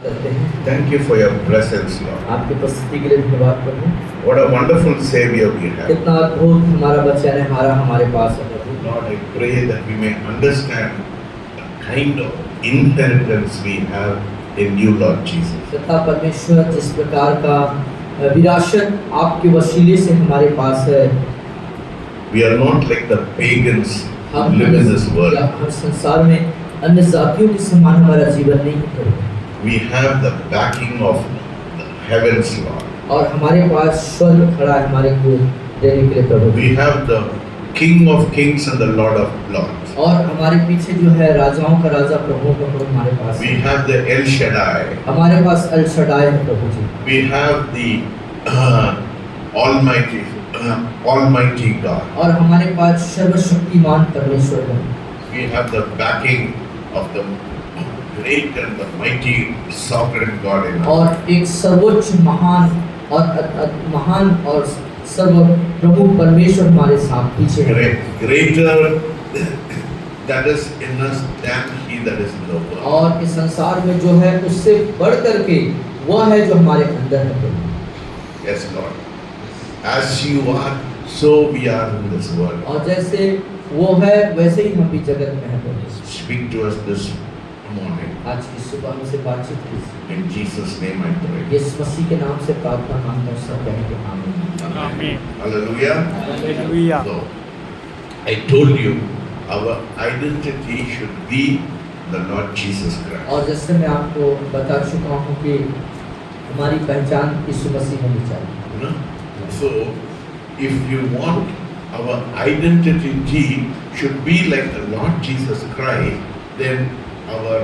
करते हैं। Thank you for your presence, Lord. आपकी उपस्थिति के लिए धन्यवाद प्रभु। What a wonderful Savior we have. कितना अद्भुत हमारा बचाने-हारा हमारे पास है प्रभु। Lord, I pray that we may understand the kind of inheritance we have in you, Lord Jesus. तथा परमेश्वर जिस प्रकार का विरासत आपके वसीले से हमारे पास है। We are not like the pagans who हम live in this world. हर संसार में अन्य जातियों के समान हमारा जीवन नहीं है प्रभु। We have the backing of the heavens, Lord. और हमारे पास स्वर्ग खड़ा है हमारे को देने के लिए प्रभु। We have the King of Kings and the Lord of Lords. और हमारे पीछे जो है राजाओं का राजा प्रभुओं का प्रभु हमारे पास We है। have the El Shaddai. हमारे पास अल शडाय है प्रभु जी। We have the Almighty God. और हमारे पास सर्वशक्तिमान परमेश्वर है। We have the backing of the great and the mighty sovereign God in us. और एक सर्वोच्च महान और सर्व प्रमुख परमेश्वर हमारे साथ पीछे है। Greater that is in us than he that is in the world. और इस संसार में जो है उससे बढ़ करके वह है जो हमारे अंदर है प्रभु। Yes, Lord. As you are, so we are in this world. और जैसे वो है वैसे ही हम भी जगत में हैं प्रभु। Speak to us this morning. आज की सुबह हमसे बातचीत कीजिए। In Jesus' name I pray. यीशु मसीह के नाम से प्रार्थना मांगता हूँ, सब कहेंगे आमीन। Amen. Hallelujah. Hallelujah. So, I told you our identity should be the Lord Jesus Christ. और जैसे मैं आपको बता चुका हूँ कि हमारी पहचान यीशु मसीह होनी चाहिए। You know? So, if you want our identity should be like the Lord Jesus Christ, then our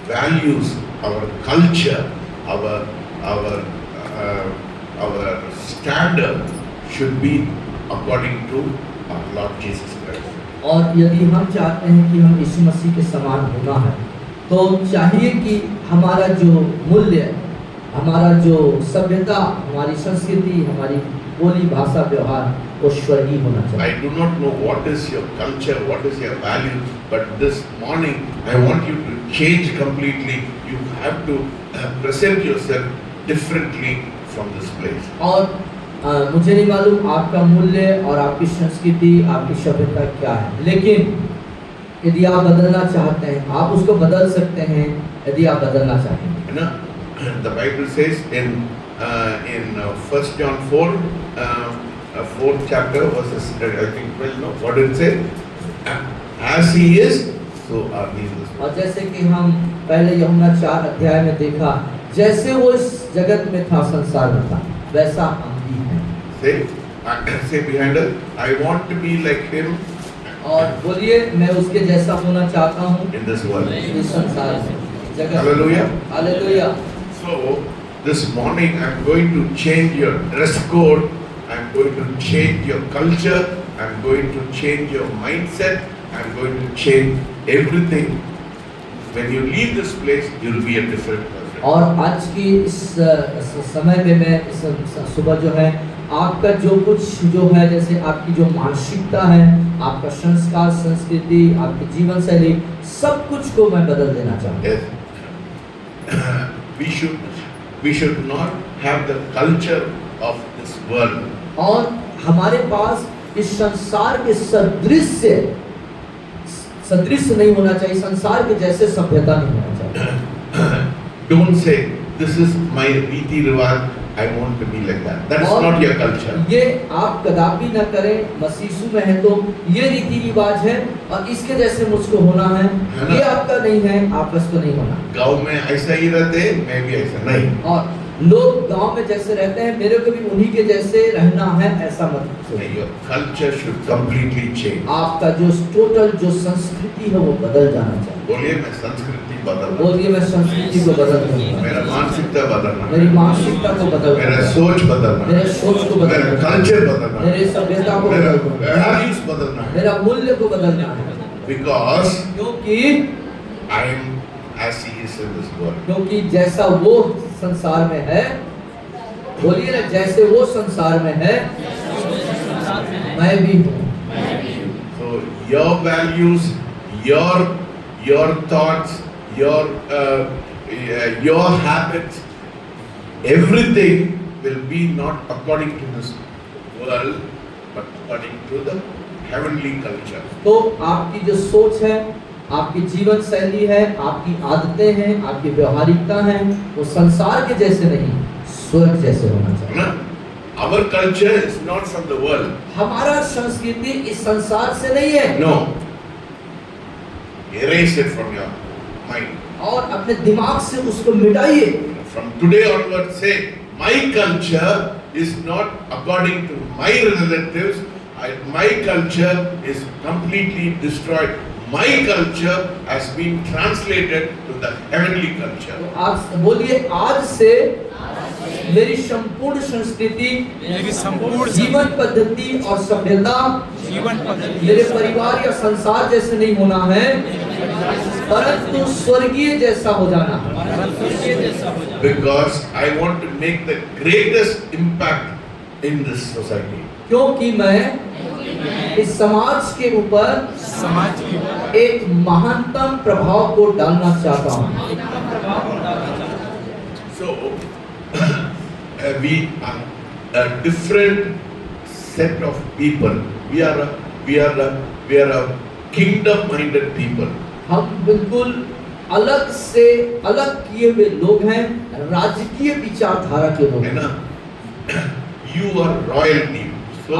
values, our culture, our standard should be according to our Lord Jesus Christ. और यदि हम चाहते हैं कि हम यीशु मसीह के समान होना है तो चाहिए कि हमारा जो मूल्य, हमारा जो सभ्यता, हमारी संस्कृति, हमारी बोली भाषा व्यवहार वो स्वर्गीय होना चाहिए। I do not know what is your culture, what is your value, but this morning I want you to change completely. You have to present yourself differently from this place. और मुझे नहीं मालूम आपका मूल्य और आपकी संस्कृति, आपकी सभ्यता क्या है, लेकिन यदि आप बदलना चाहते हैं आप उसको बदल सकते हैं। यदि आप बदलना चाहते हैं, You know, the Bible says in 1 John 4th chapter verses I think 12. No, what did it say? As he is, so are we. और जैसे कि हम पहले यूहन्ना 4 अध्याय में देखा, जैसे वो इस जगत में था, संसार में था, वैसा हम भी हैं। Say behind us, I want to be like him और बोलिए मैं उसके जैसा होना चाहता हूँ in this world. इस संसार में, जगत में। Hallelujah. Hallelujah. So this morning I'm going to change your dress code. I'm going to change your culture. I'm going to change your mindset. I'm going to change everything. When you leave this place, you'll be a different person. और आज की इस समय में मैं इस सुबह जो है आपका जो कुछ जो है, जैसे आपकी जो मानसिकता है, आपका संस्कार, संस्कृति, आपकी जीवन शैली, सब कुछ को मैं बदल देना चाहता हूँ। Yes. We should not have the culture of this world. और हमारे पास इस संसार के सदृश नहीं होना चाहिए, संसार के जैसे सभ्यता नहीं होना चाहिए। Don't say this is my रीति रिवाज. I want to be like that. That is not your culture. ये आप कदापि न करें। मसीह में है तो ये रीति रिवाज है और इसके जैसे मुझको होना है, ये आपका नहीं है, आपस को नहीं होना। गांव में ऐसा ही रहते, मैं भी ऐसा नहीं। और लोग गांव में जैसे रहते हैं, मेरे को भी उन्हीं के जैसे रहना है, ऐसा मत सोचिए। Your culture should completely change. आपका जो टोटल जो संस्कृति है वो बदल जाना चाहिए। बोलिए मैं संस्कृति बदलना, बोलिए मैं संस्कृति को बदल दूंगा, मेरा मानसिकता बदलना, मेरी मानसिकता को बदल मेरा दूंगा, सोच बदलना, मेरे सोच को मेरा बदलना, कल्चर बदलना, मेरे सभ्यता को मेरा बदलना, वैल्यूज बदलना है। मेरा मूल्य को बदलना है। Because क्योंकि I am as he is in this world. क्योंकि जैसा वो संसार में है, बोलिए ना, जैसे वो संसार में है मैं भी हूँ। So your values, your thoughts, your your habits, everything will be not according to this world, but according to the heavenly culture. तो आपकी जो सोच है, आपकी जीवन शैली है, आपकी आदतें हैं, आपकी व्यवहारिकता है, वो संसार के जैसे नहीं, स्वर्ग जैसे होना चाहिए। ना? Our culture is not from the world. हमारा संस्कृति इस संसार से नहीं है। No. Erase it from your mind. और अपने दिमाग से उसको मिटाइए। From today onwards, say, my culture is not according to my relatives. My culture is completely destroyed. My culture has been translated to the heavenly culture. तो आप बोलिए, आज से मेरी संपूर्ण संस्कृति, मेरी संपूर्ण जीवन पद्धति और सभ्यता जीवन पद्धति मेरे परिवार या संसार जैसे नहीं होना है, परंतु स्वर्गीय जैसा हो जाना है। Because I want to make the greatest impact in this society. क्योंकि मैं इस समाज के ऊपर समाज की एक महानतम प्रभाव को डालना चाहता हूँ। So, we are a different set of people. We are a kingdom-minded people. हम बिल्कुल अलग से अलग किए हुए लोग हैं, राजकीय विचारधारा के लोग है हैं। ना? You are royalty. So,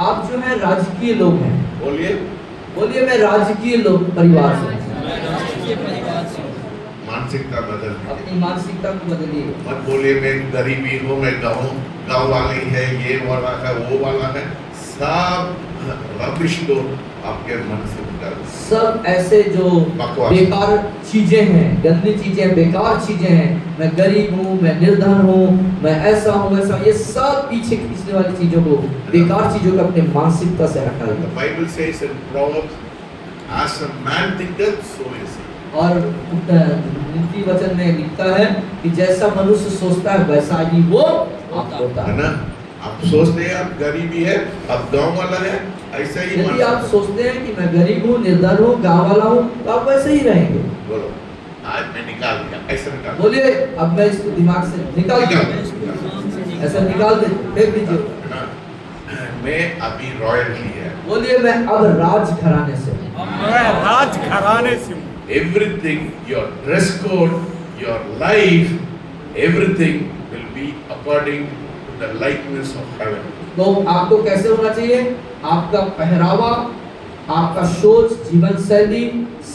आप जो है राजकीय लोग हैं। बोलिए मैं राजकीय लोग परिवार से हूँ। मानसिकता बदल दीजिए। अपनी मानसिकता को बदलिए। मत बोलिए मैं गरीबी हूँ, मैं गाँव वाले है, ये वाला है, वो वाला है, सब रबिश को आपके मन से निकाल। सब ऐसे जो बकवास। बेकार चीजें हैं, गंदी चीजें, बेकार चीजें हैं, मैं गरीब हूँ, मैं निर्धन हूँ, मैं ऐसा हूँ, वैसा, ये सब पीछे खींचने वाली चीजों को, बेकार चीजों को अपने मानसिकता से हटाइए। The Bible says in Proverbs, as a man thinketh, so is he. और नीति वचन में लिखता है कि जैसा मनुष्य सोचता है वैसा ही वो होता है है। ना? आप सोचते हैं आप गरीबी है, आप गांव वाला है, ऐसा ही यदि मानसिकता। आप सोचते हैं कि मैं गरीब हूँ, निर्धन हूँ, गाँव वाला हूँ, तो आप वैसे ही रहेंगे। बोलो, आज मैं निकाल दिया, ऐसा निकाल। बोलिए, अब मैं इसको दिमाग से निकाल दूं। ऐसा निकाल दे, फेंक दीजिए। है ना? मैं अभी रॉयल्टी है। बोलिए, मैं अब राज घराने से हूं। मैं राज घराने से हूँ। Everything, your dress code, your life, everything will be according to the likeness of heaven. तो आपको कैसे होना चाहिए? आपका पहरावा, आपका सोच, जीवन शैली,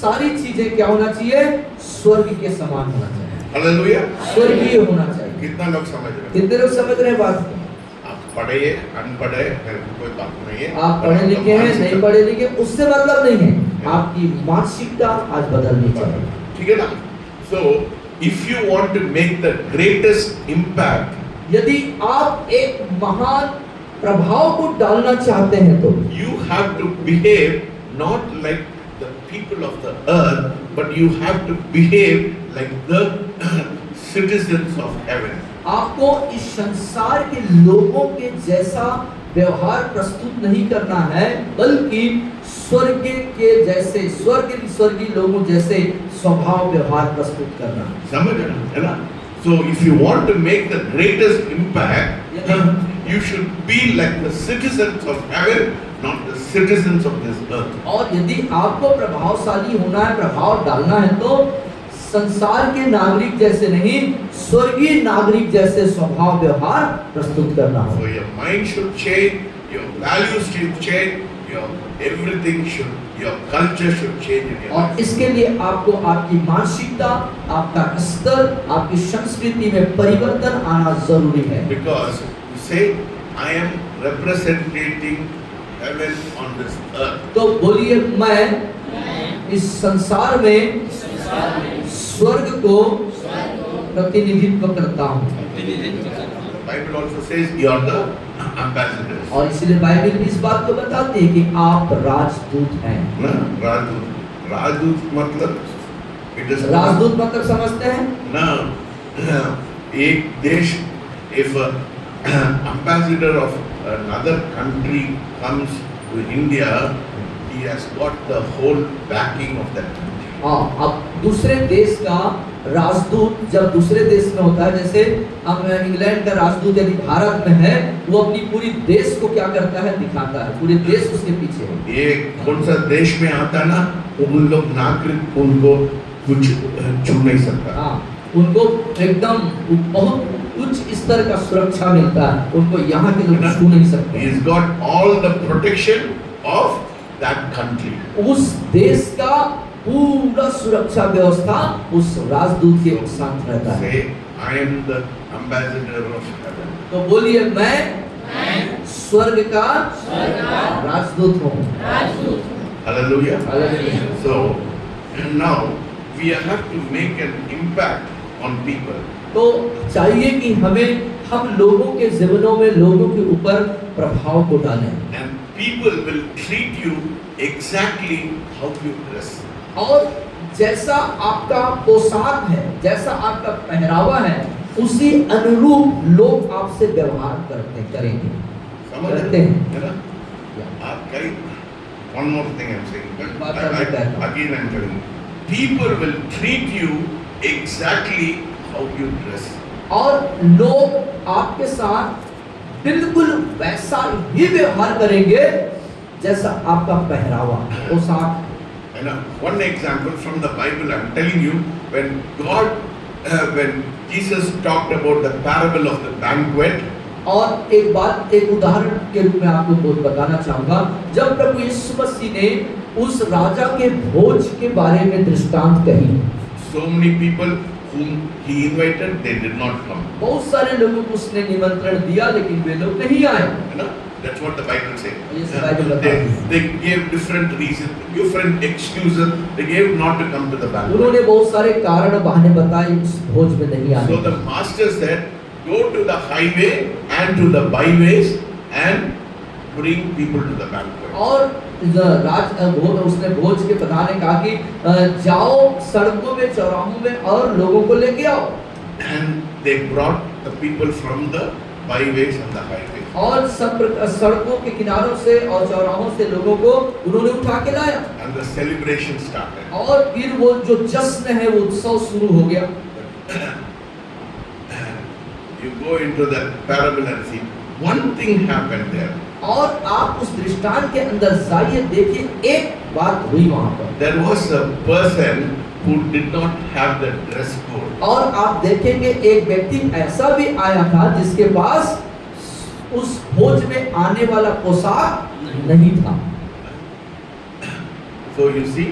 सारी चीजें क्या होना चाहिए? स्वर्ग के समान होना चाहिए। Hallelujah. स्वर्गीय होना चाहिए। कितना लोग समझ रहे हैं? कितने लोग समझ रहे हैं बात को? आप पढ़े हैं, अनपढ़ है, मेरे को कोई बात नहीं है। आप पढ़े लिखे हैं, नहीं पढ़े लिखे, उससे मतलब नहीं है। आपकी मानसिकता आज बदलनी चाहिए। ठीक है ना? So, if you want to make the greatest impact, यदि आप एक महान प्रभाव को डालना चाहते हैं तो you have to behave not like the people of the earth, but you have to behave like the citizens of heaven. आपको इस संसार के लोगों के जैसा व्यवहार प्रस्तुत नहीं करना है, बल्कि स्वर्ग के जैसे, स्वर्गीय लोगों जैसे स्वभाव व्यवहार प्रस्तुत करना। समझ रहे हैं, है ना? So if you want to make the greatest impact, you should be like the citizens of heaven, not the citizens of this earth. और यदि आपको प्रभावशाली होना है, प्रभाव डालना है, तो संसार के नागरिक जैसे नहीं, स्वर्गीय नागरिक जैसे स्वभाव व्यवहार प्रस्तुत करना हो। So your mind should change, your values should change, your everything should, your culture should change in your life. और इसके लिए आपको आपकी मानसिकता, आपका स्तर, आपकी संस्कृति में परिवर्तन आना जरूरी है। Because you say, I am representing heaven on this earth. तो बोलिए, मैं इस संसार में स्वर्ग को प्रतिनिधित्व करता हूँ। The Bible also says you are the ambassadors. और इसलिए बाइबल भी इस बात को बताती है कि आप राजदूत हैं। ना? राजदूत, राजदूत मतलब it is राजदूत मतलब समझते हैं? ना? एक देश, if an ambassador of another country comes to India, he has got the whole backing of that country. अब दूसरे देश का राजदूत जब दूसरे देश में होता है, जैसे हम इंग्लैंड का राजदूत यदि भारत में है, वो अपनी पूरी देश को क्या करता है, दिखाता है, पूरे देश उसके पीछे है। ये कौन सा देश में आता ना, उन लोग नागरिक उनको कुछ छू नहीं सकता। हाँ, उनको एकदम बहुत उच्च स्तर का सुरक्षा मिलता है, उनको यहाँ के लोग छू नहीं सकते। He's got all the protection of that country. उस देश का पूरा सुरक्षा व्यवस्था उस राजदूत के साथ रहता है। Say, I am the ambassador of heaven. तो बोलिए, मैं स्वर्ग का राजदूत हूँ। Hallelujah. Hallelujah. So now we have to make an impact on people. तो चाहिए कि हम लोगों के जीवनों में लोगों के ऊपर प्रभाव को डालें, And people will treat you exactly how you dress. और जैसा आपका पोशाक है, जैसा आपका पहरावा है, उसी अनुरूप लोग आपसे व्यवहार करेंगे, समझ करते रहे हैं। है ना? आप कहीं one more thing I'm saying, but again I'm telling you, people will treat you exactly how you dress. और लोग आपके साथ बिल्कुल वैसा ही व्यवहार करेंगे जैसा आपका पहरावा, पोशाक। And one example from the Bible I'm telling you, when God, when Jesus talked about the parable of the banquet, और एक उदाहरण के रूप में आपको बताना चाहूंगा, जब प्रभु यीशु मसीह ने उस राजा के भोज के बारे में दृष्टांत कही, so many people whom he invited, they did not come. बहुत सारे लोगों को उसने निमंत्रण दिया लेकिन वे लोग नहीं आए। You know, that's what the Bible says. Yes, the Bible बताती है। They gave different reasons, different excuses. They gave not to come to the banquet. उन्होंने बहुत सारे कारण बहाने बताए उस भोज में नहीं आने। So the master said, go to the highway and to the byways and bring people to the banquet. और उसने भोज के प्रधान ने कहा कि जाओ सड़कों में, चौराहों में और लोगों को लेके आओ। And they brought the people from the byways and the highways. और सब सड़कों के किनारों से और चौराहों से लोगों को उन्होंने उठा के लाया, And the celebration started. और फिर वो जो जश्न है, वो उत्सव शुरू हो गया। You go into the parable and see one thing happened there. और आप उस दृष्टांत के अंदर जाइए, देखिए एक बात हुई वहां पर। There was a person who did not have the dress code. और आप देखेंगे एक व्यक्ति ऐसा भी आया था जिसके पास उस भोज में आने वाला पोशाक नहीं था। So you see,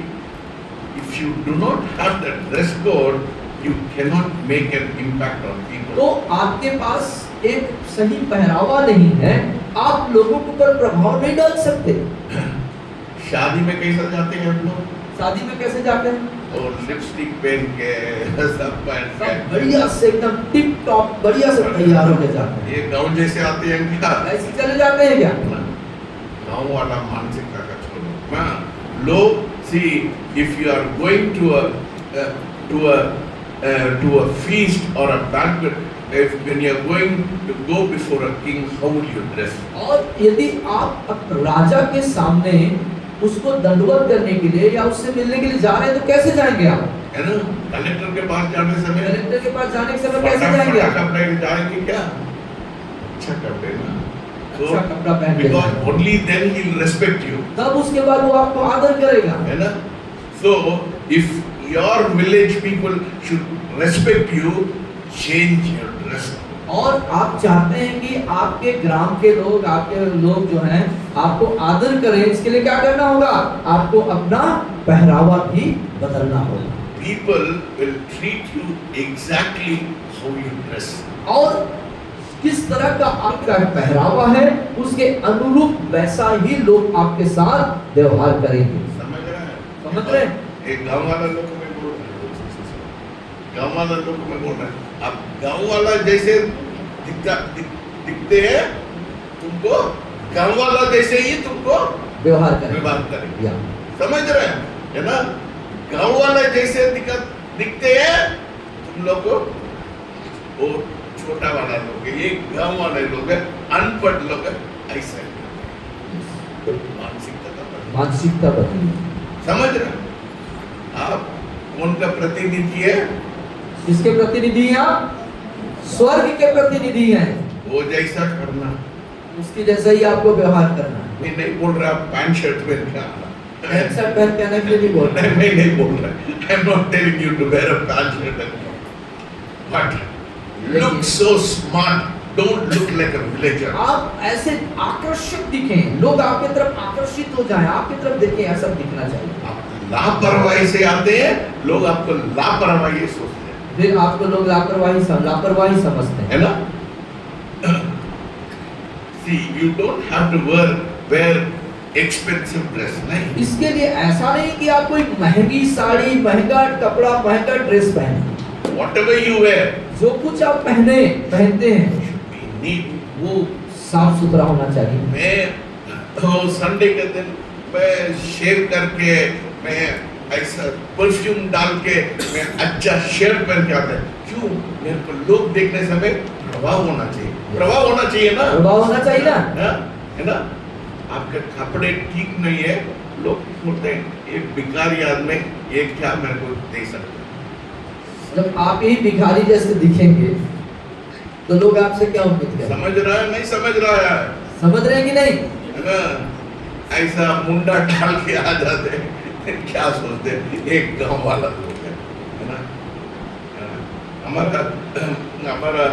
if you do not have the dress code, you cannot make an impact on people. तो आपके पास एक सही पहरावा नहीं है, आप लोगों के ऊपर प्रभाव नहीं डाल सकते। शादी में कैसे जाते हैं हम लोग? शादी में कैसे जाते हैं? और लिपस्टिक पहन के सब पहन के सब बढ़िया से एकदम टिप टॉप बढ़िया से तैयार होके जाते हैं। ये गाँव जैसे आते हैं क्या? ऐसे चले जाते हैं क्या? गाँव वाला मानसिकता का छोड़ो। हाँ, लोग see if you are going to a feast or a banquet, if when you are going to go before a king, how will you dress? और यदि आप राजा के सामने उसको दंडवत करने के लिए या उससे मिलने के लिए जा रहे हैं तो कैसे जाएंगे आप? है ना? कलेक्टर के पास जाने समय, कलेक्टर के पास जाने के समय कैसे जाएंगे आप? कपड़े जाएंगे क्या? अच्छा कपड़े ना, अच्छा कपड़ा पहन के because only then he will respect you. तब उसके बाद वो आपको आदर करेगा। है ना? So if your village people should respect you, change your dress. और आप चाहते हैं कि आपके ग्राम के लोग, आपके लोग जो हैं आपको आदर करें, इसके लिए क्या करना होगा? आपको अपना पहरावा भी बदलना होगा। People will treat you exactly how you dress. और किस तरह का आपका पहरावा है, उसके अनुरूप वैसा ही लोग आपके साथ व्यवहार करेंगे। समझ रहे हैं? समझ रहे हैं? एक गांव वाला लोग में बोल रहे हैं, गांव वाला लोग में बोल रहे हैं, अब गांव वाला जैसे दिखते हैं तुमको, गांव वाला जैसे ही तुमको व्यवहार करें। व्यवहार करें। या समझ रहे हैं? है ना? गांव वाला जैसे दिखते हैं तुम लोग को, वो छोटा वाला लोग है, ये गांव वाले लोग है, अनपढ़ लोग है, ऐसा है। मानसिकता मानसिकता बदली। समझ रहे हैं? आप कौन का प्रतिनिधि है? किसके प्रतिनिधि हैं आप? स्वर्ग के प्रतिनिधि हैं। वो जैसा करना। उसकी जैसा ही आपको व्यवहार करना है। मैं नहीं बोल रहा पैंट शर्ट पहन के आना। पैंट शर्ट पहन के आने के लिए नहीं बोल रहा। मैं नहीं बोल रहा। I am not telling you to wear a pant shirt and but look so smart. Don't look like a villager. आप ऐसे आकर्षक दिखें, लोग आपकी तरफ आकर्षित हो जाएं, आपकी तरफ देखें, ऐसा दिखना चाहिए। आप लापरवाही से आते हैं, लोग आपको लापरवाही सोचते हैं। फिर आपको लोग लापरवाही समझते हैं, है ना? See, you don't have to wear expensive dress, नहीं? इसके लिए ऐसा नहीं कि आप कोई महंगी साड़ी, महंगा कपड़ा, महंगा ड्रेस पहने। Whatever you wear, जो कुछ आप पहनते हैं should be neat. वो साफ सुथरा होना चाहिए। मैं संडे के दिन मैं शेव करके, मैं ऐसा परफ्यूम डाल के, मैं अच्छा शर्ट पहन के आता है। क्यों? मेरे को लोग देखने समय प्रभाव होना चाहिए। प्रभाव होना चाहिए ना? प्रभाव होना चाहिए ना? है ना? आपके कपड़े ठीक नहीं है, लोग बोलते हैं ये भिखारी आदमी, ये क्या मेरे को दे सकते? जब आप ही भिखारी जैसे दिखेंगे तो लोग आपसे क्या उम्मीद करें? समझ रहा है? नहीं समझ रहा है? समझ रहे हैं कि नहीं? है ना? ऐसा मुंडा डाल के आ जाते हैं, क्या सोचते हैं? एक गांव वाला लोग है ना? हमारा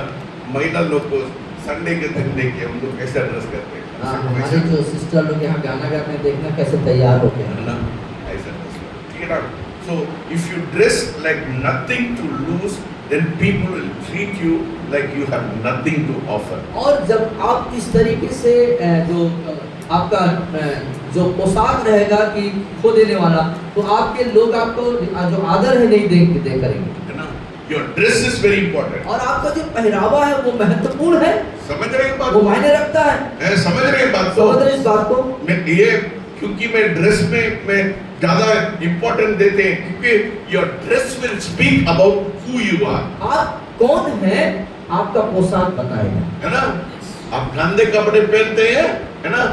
महिला लोग को संडे के दिन देखिए हम लोग कैसा ड्रेस करते हैं। हमारे जो सिस्टर लोग यहाँ गाना गाते हैं, देखना कैसे तैयार होते हैं ना, ऐसा ठीक है ना? So if you dress like nothing to lose, then people will treat you like you have nothing to offer. और जब आप इस तरीके से जो आपका जो पोशाक रहेगा कि खो देने वाला, तो आपके लोग आपको जो आदर है नहीं दे करेंगे, है ना? Your dress is very important. और आपका जो पहरावा है वो महत्वपूर्ण है, समझ रहे हैं बात? वो मायने रखता है। समझ रहे हैं बात को? समझ रहे हैं इस बात को? मैं ये क्योंकि मैं ड्रेस में मैं ज्यादा इम्पोर्टेंट देते हैं, क्योंकि your dress will speak about who you are. आप कौन है आपका पोशाक बताएगा, है ना? आप गंदे कपड़े पहनते हैं, है ना?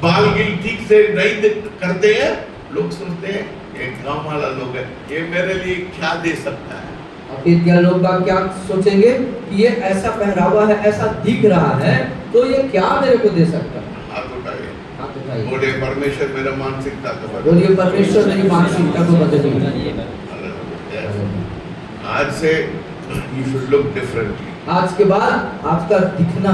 बाल गिल ठीक से नहीं करते हैं, लोग सोचते हैं एक गांव वाला लोग है, ये मेरे लिए क्या दे सकता है? और फिर क्या लोग बात क्या सोचेंगे कि ये ऐसा पहरावा है, ऐसा दिख रहा है, तो ये क्या मेरे को दे सकता है? हाथ उठाइए, हाथ उठाइए, बोले परमेश्वर मेरा मानसिकता को बदल। बोलिए परमेश्वर मेरी मानसिकता को बदलिए। आज से you should look differently. आज के बाद आपका दिखना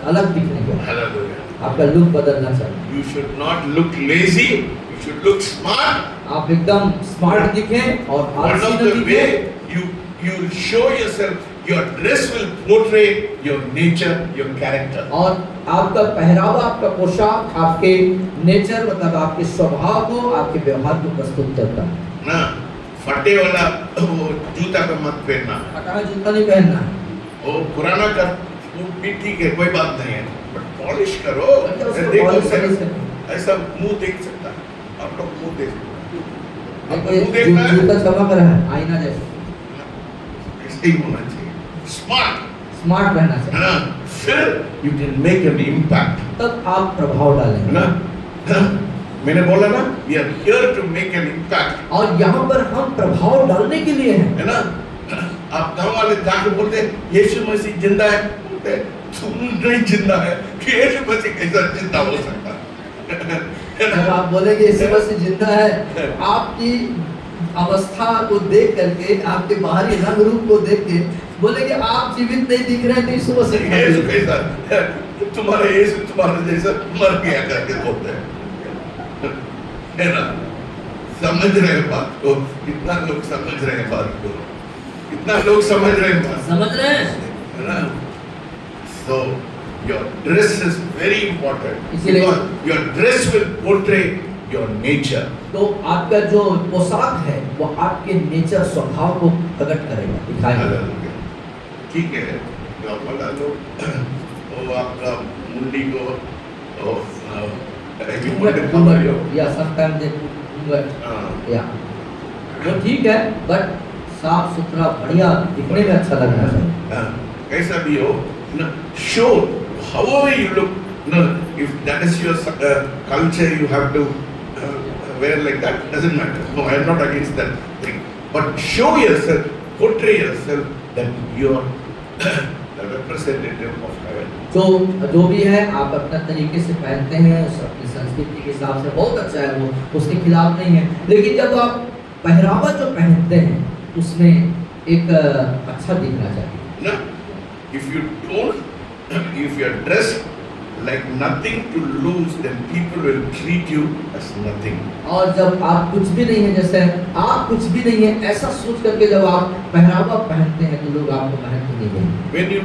अलग दिखने का, Hallelujah. आपका लुक बदलना चाहिए। You should not look lazy. You should look smart. आप एकदम स्मार्ट दिखें और One आलसी of न the दिखें। way you will show yourself. Your dress will portray your nature, your character. और आपका पहरावा, आपका पोशाक आपके नेचर मतलब आपके स्वभाव को, आपके व्यवहार को प्रस्तुत करता है ना? फटे वाला वो जूता का मत पहनना। फटा हुआ जूता नहीं पहनना है, वो पुराना का वो भी ठीक है, कोई बात नहीं है, बट पॉलिश करो। अच्छा, उसको देखो polish सिर्फ करो। ऐसा मुंह देख सकता है, आप लोग मुंह देख सकते हैं। आपको देखो ये मुंह देखना है, जूता चमक रहा है आईना जैसे, ऐसे ही होना चाहिए, स्मार्ट, स्मार्ट रहना है चाहिए, ना? फिर you can make an impact, तब आप प्रभाव है डालेंगे। ना? मैंने बोला ना, we are here to make an impact, और यहाँ पर हम प्रभाव डालने के लिए हैं। है ना? आप गांव वाले जाके बोलते हैं यीशु मसीह जिंदा है, बोलते हैं तुम नहीं जिंदा है, कि यीशु मसीह कैसा जिंदा हो सकता है? जब आप बोलेंगे यीशु मसीह जिंदा है, आपकी अवस्था को देख करके, आपके बाहरी रंग रूप को देख के बोलेंगे आप जीवित नहीं दिख रहे हैं, तो यीशु मसीह यीशु कैसा, तुम्हारा यीशु तुम्हारे जैसा मर गया करके बोलते हैं, है ना? समझ रहे हैं बात को? कितना लोग समझ रहे हैं बात को? कितना लोग समझ रहे हैं बात? समझ रहे हैं? है ना? So your dress is very important, इसीलिए- because your dress will portray your nature. तो आपका जो पोशाक है वो आपके नेचर, स्वभाव को प्रकट करेगा, दिखाएगा। हालेलुया। ठीक है, गाँव वाला लोग वो आपका मुंडी को या समटाइम दे हाँ, या वो ठीक है, बट साफ सुथरा बढ़िया दिखने में अच्छा लगना चाहिए। कैसा भी हो ना, show however you look, no, if that is your culture, you have to wear like that, doesn't matter. No, I am not against that thing, but show yourself, portray yourself that you are the representative of heaven. जो भी है आप अपना तरीके से पहनते हैं, उस अपनी संस्कृति के हिसाब से बहुत अच्छा है, वो उसके खिलाफ नहीं है, लेकिन जब आप पहरावा जो पहनते हैं उसमें एक अच्छा दिखना चाहिए। No, if you don't, if you are dressed like nothing to lose, then people will treat you as nothing. और जब आप कुछ भी नहीं है, जैसे आप कुछ भी नहीं है ऐसा सोच करके जब आप पहरावा पहनते हैं तो लोग आपको महत्व नहीं देंगे। When you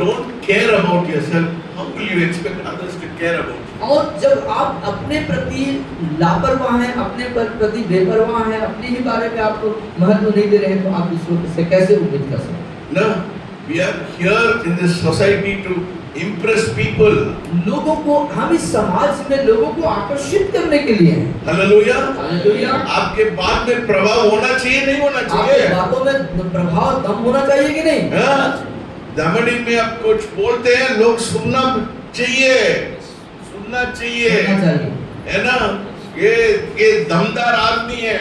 don't care about yourself, how will you expect others to care about you? और जब आप अपने प्रति लापरवाह हैं, अपने प्रति बेपरवाह हैं, अपने ही बारे में आपको महत्व नहीं दे रहे हैं, तो आप दूसरों से कैसे उम्मीद कर सकते हैं? No, we are here in this society to impress people. लोगों को, हम इस समाज में लोगों को आकर्षित करने के लिए हैं। Hallelujah. हालेलुया। आपके बात में प्रभाव होना चाहिए, नहीं होना आपकी चाहिए? बातों में प्रभाव दम होना चाहिए कि नहीं? हाँ? दमड़ी में आप कुछ बोलते हैं, लोग सुनना चाहिए, सुनना चाहिए, होना चाहिए। है ना? ये दमदार आदमी है।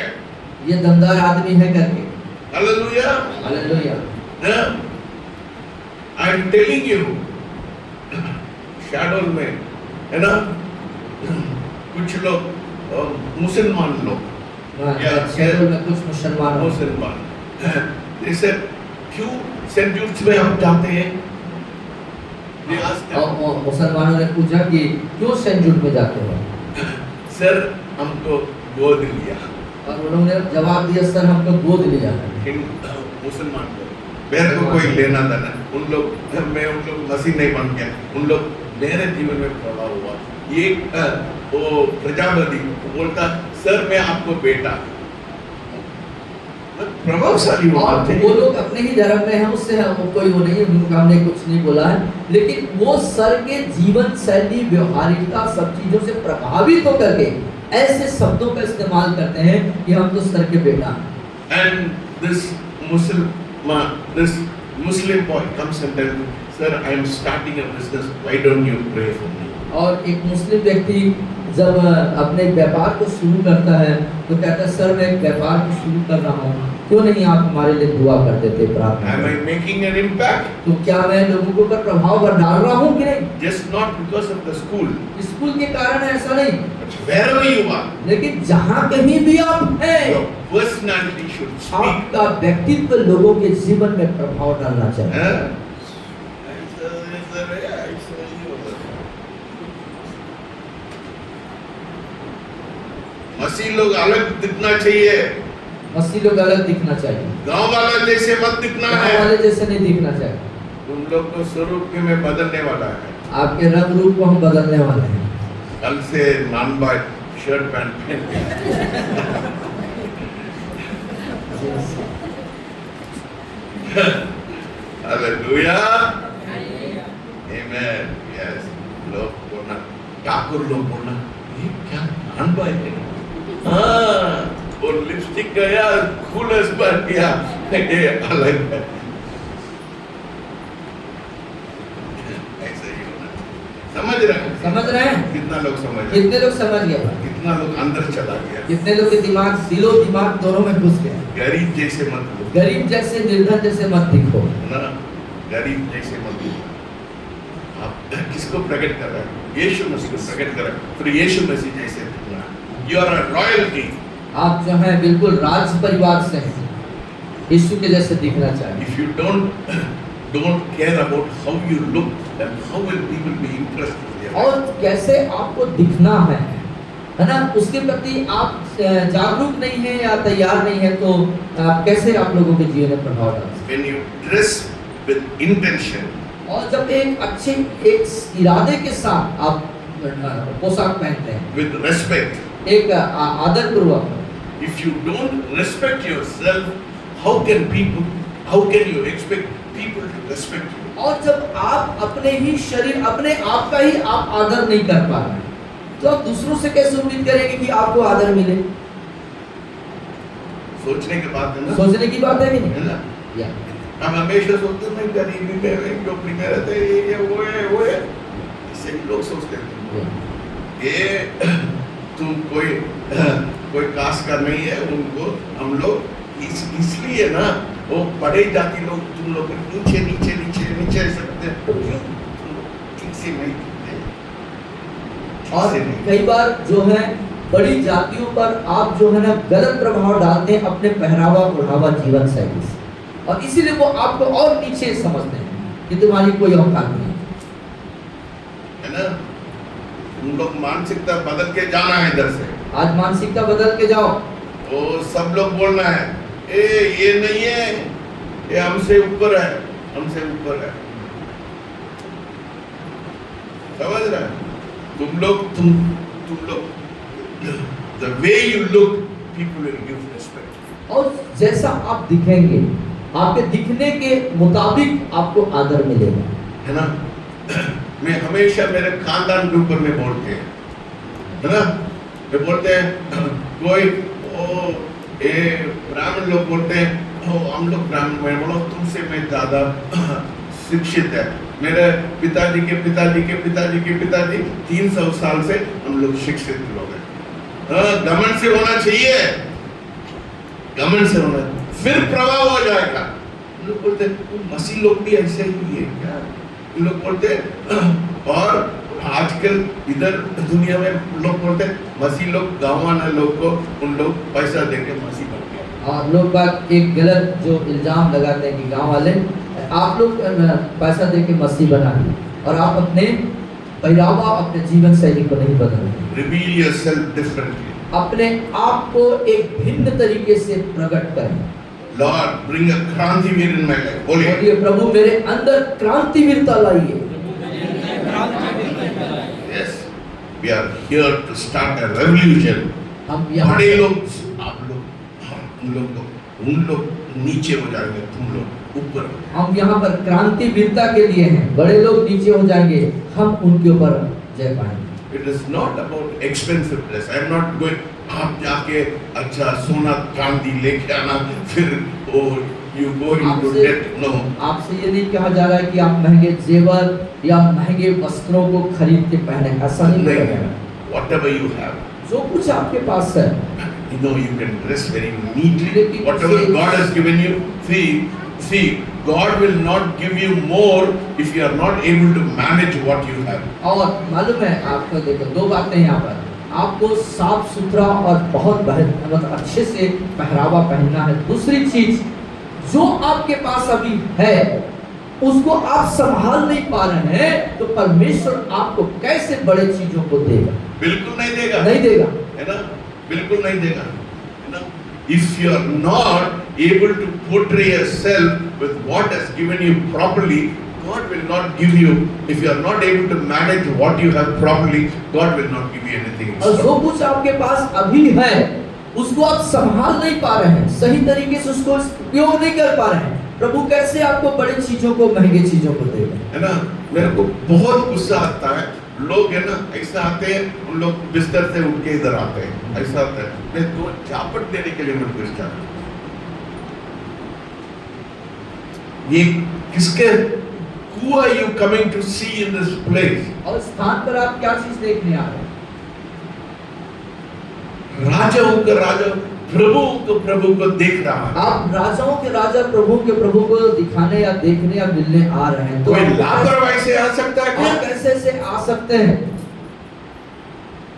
ये दमदार आदमी है करके। Hallelujah. हालेलुया। हाँ? I am telling you, शैडोल में, है ना? कुछ लोग मुसलमान लोग, शहरों में कुछ मुसलमान जैसे क्यों सेंट जूड्स में हम जाते हैं? और मुसलमानों ने पूछा कि क्यों सेंट जूड में जाते हो? सर हमको गोद लिया। और उन्होंने जवाब दिया, सर हमको गोद लिया। मुसलमान को मेरे को कोई लेना देना, उन लोग, मैं उन लोग मसीह नहीं बन गया, उन लोग मेरे जीवन में प्रभाव हुआ। ये वो प्रजापति बोलता, सर मैं आपको बेटा, प्रभावशाली बात है। वो लोग अपने ही धर्म में हैं, उससे कोई वो नहीं, उनको हमने कुछ नहीं बोला है, लेकिन वो सर के जीवन शैली, व्यवहारिकता, सब चीजों से प्रभावित होकर के ऐसे शब्दों का इस्तेमाल करते हैं कि हम तो सर के बेटा हैं। And this Muslim boy comes and tells me, sir, I am starting a business. Why don't you pray for me? और एक मुस्लिम व्यक्ति जब अपने व्यापार को शुरू करता है तो कहता है, सर मैं एक व्यापार को शुरू कर रहा हूँ, क्यों नहीं आप हमारे लिए दुआ कर देते, प्रार्थना? Am I making an impact? तो क्या मैं लोगों के ऊपर प्रभाव डाल रहा हूँ कि नहीं? Just not because of the school. School के कारण ऐसा नहीं, But wherever you are, लेकिन जहाँ कहीं भी आप हैं, your personality should speak. आपका व्यक्तित्व लोगों के जीवन में प्रभाव डालना चाहिए। Huh? मसीह लोग अलग दिखना चाहिए, मसीह लोग अलग दिखना चाहिए, गांव वाला जैसे मत दिखना गाँव है। वाले जैसे नहीं दिखना चाहिए। तुम लोग को स्वरूप में बदलने वाला है। आपके रंग रूप को हम बदलने वाले हैं। कल से नॉन बाय शर्ट पैंट पहन के हालेलुया, आमेन। यस, लोग बोलना, ठाकुर लोग बोलना, ये क्या नॉन बाय है? हाँ, और लिपस्टिक गया, खुलस पर गया, ये अलग है। ऐसे ही होना, समझ रहे हैं? समझ रहे हैं? कितना लोग समझ रहे? कितने लोग समझ गए? कितना लोग अंदर चला गया? कितने लोग के दिमाग, दिलो दिमाग दोनों में घुस गया? गरीब जैसे मत लो, गरीब जैसे, निर्धन जैसे मत दिखो। ना, गरीब जैसे मत लो। आप किसको प्रकट कर रहे हैं? यीशु मसीह को प्रकट कर रहे हैं, फिर यीशु मसीह जैसे दिखना। You are a royalty. आप जो है बिल्कुल राज परिवार से हैं, यीशु के जैसे दिखना चाहिए। If you don't care about how you look, then how will people be impressed with you? और कैसे आपको दिखना है ना, उसके प्रति आप जागरूक नहीं है या तैयार नहीं है, तो आप कैसे आप लोगों के जीवन में प्रभाव डाल सकते When you dress with intention, हैं? और जब एक अच्छे एक इरादे के साथ आप पोशाक पहनते हैं, with respect, एक आदर पूर्वक, if you don't respect yourself, how can you expect people to respect you? और जब आप अपने ही शरीर, अपने आप का ही आप आदर नहीं कर पा रहे, तो आप दूसरों से कैसे उम्मीद करेंगे कि आपको आदर मिले? सोचने के बाद है ना, सोचने की बात है कि नहीं? है ना? या हम हमेशा सोचते हैं, मैं गरीबी में झोपड़ी में रहते हैं, ये वो है, इससे भी लोग सोचते हैं ये तुम कोई कास्ट का नहीं है, उनको हम लोग इसलिए ना वो बड़े जाति लोग तुम लोग नीचे नीचे नीचे नीचे ऐसे करते हैं, क्यों तुम लोग ठीक से नहीं करते? ठीक और से नहीं। कई बार जो है बड़ी जातियों पर आप जो है ना गलत प्रभाव डालते हैं अपने पहरावा ओढ़ावा जीवन शैली से, और इसीलिए वो आपको और नीचे समझते हैं कि तुम्हारी कोई औकात नहीं है ना? तुम लोग मानसिकता बदल के जाना है इधर से। आज मानसिकता बदल के जाओ। तो सब लोग बोलना है, ए ये नहीं है, ये हमसे ऊपर है, हमसे ऊपर है। समझ रहे हैं? तुम लोग the way you look, people will give respect. और जैसा आप दिखेंगे आपके दिखने के मुताबिक आपको आदर मिलेगा, है ना? मैं हमेशा मेरे खानदान के ऊपर में बोलते हैं, है ना? मैं बोलते हैं कोई ब्राह्मण लोग बोलते हैं हम लोग ब्राह्मण, मैं बोला तुमसे मैं ज्यादा शिक्षित है। मेरे पिताजी के पिताजी के पिताजी के पिताजी 300 साल से हम लोग शिक्षित लोग हैं। घमंड से होना चाहिए, घमंड से होना, फिर प्रभाव हो जाएगा। लोग बोलते हैं मसीह लोग भी ऐसे ही है क्या? लोग बोलते हैं, और आजकल इधर दुनिया में लोग बोलते हैं मसीह लोग गाँव वाले लोग को उन लोग पैसा देके मसीह बनते हैं। और लोग बात एक गलत जो इल्जाम लगाते हैं कि गांव वाले आप लोग पैसा देके मसीह बना ली और आप अपने पहरावा अपने जीवन शैली को नहीं बदल रहे। Reveal yourself differently. अपने आप को एक भिन्न तरीके से प्रकट करें। Lord, bring a Krantiveer in my life. बोलिए। बोलिए प्रभु मेरे अंदर क्रांतिवीरता लाइए। Yes, we are here to start a revolution. हम यहाँ बड़े लोग, आप लोग, उन लोग नीचे हो जाएंगे, तुम लोग ऊपर। हम यहाँ पर क्रांतिवीरता के लिए हैं। बड़े लोग नीचे हो जाएंगे, हम उनके ऊपर जय पाएंगे। It is not about expensive dress. I am not going. आप जाके अच्छा सोना चांदी लेके आना, फिर you go into debt. No. आपसे ये नहीं कहा जा रहा है कि आप महंगे जेवर या महंगे वस्त्रों को खरीद के पहने, ऐसा नहीं कहा जा रहा है। Whatever you have, जो कुछ आपके पास है, you know you can dress very neatly. Whatever God has given you, see, God will not give you more if you are not able to manage what you have. और मालूम है आपको, देखो दो बातें यहाँ पर, आपको साफ सुथरा और बहुत मतलब अच्छे से पहरावा पहनना है। दूसरी चीज, जो आपके पास अभी है उसको आप संभाल नहीं पा रहे हैं, तो परमेश्वर आपको कैसे बड़े चीजों को देगा? बिल्कुल नहीं देगा, नहीं देगा, है ना? बिल्कुल नहीं देगा, है ना? If you are not able to portray yourself with what has given you properly, God will not give you. If you are not able to manage what you have properly, God will not give you anything. और जो कुछ आपके पास अभी है उसको आप संभाल नहीं पा रहे हैं, सही तरीके से उसको उपयोग नहीं कर पा रहे हैं, प्रभु कैसे आपको बड़ी चीजों को, महंगी चीजों को देगा? है ना? मेरे को बहुत गुस्सा आता है, लोग है ना ऐसा आते हैं, उन लोग बिस्तर से उठ के इधर आते हैं, ऐसा आता है, मैं दो चापट देने के लिए मैं पूछता हूँ, ये किसके, who are you coming to see in this place? और स्थान पर आप क्या चीज देखने आ रहे हैं? राजाओं का राजा, प्रभु को देख रहा है। आप राजाओं के राजा, प्रभु के प्रभु को दिखाने या देखने या मिलने आ रहे हैं, तो कोई लापरवाही से आ सकता है क्या? आप कैसे से आ सकते हैं?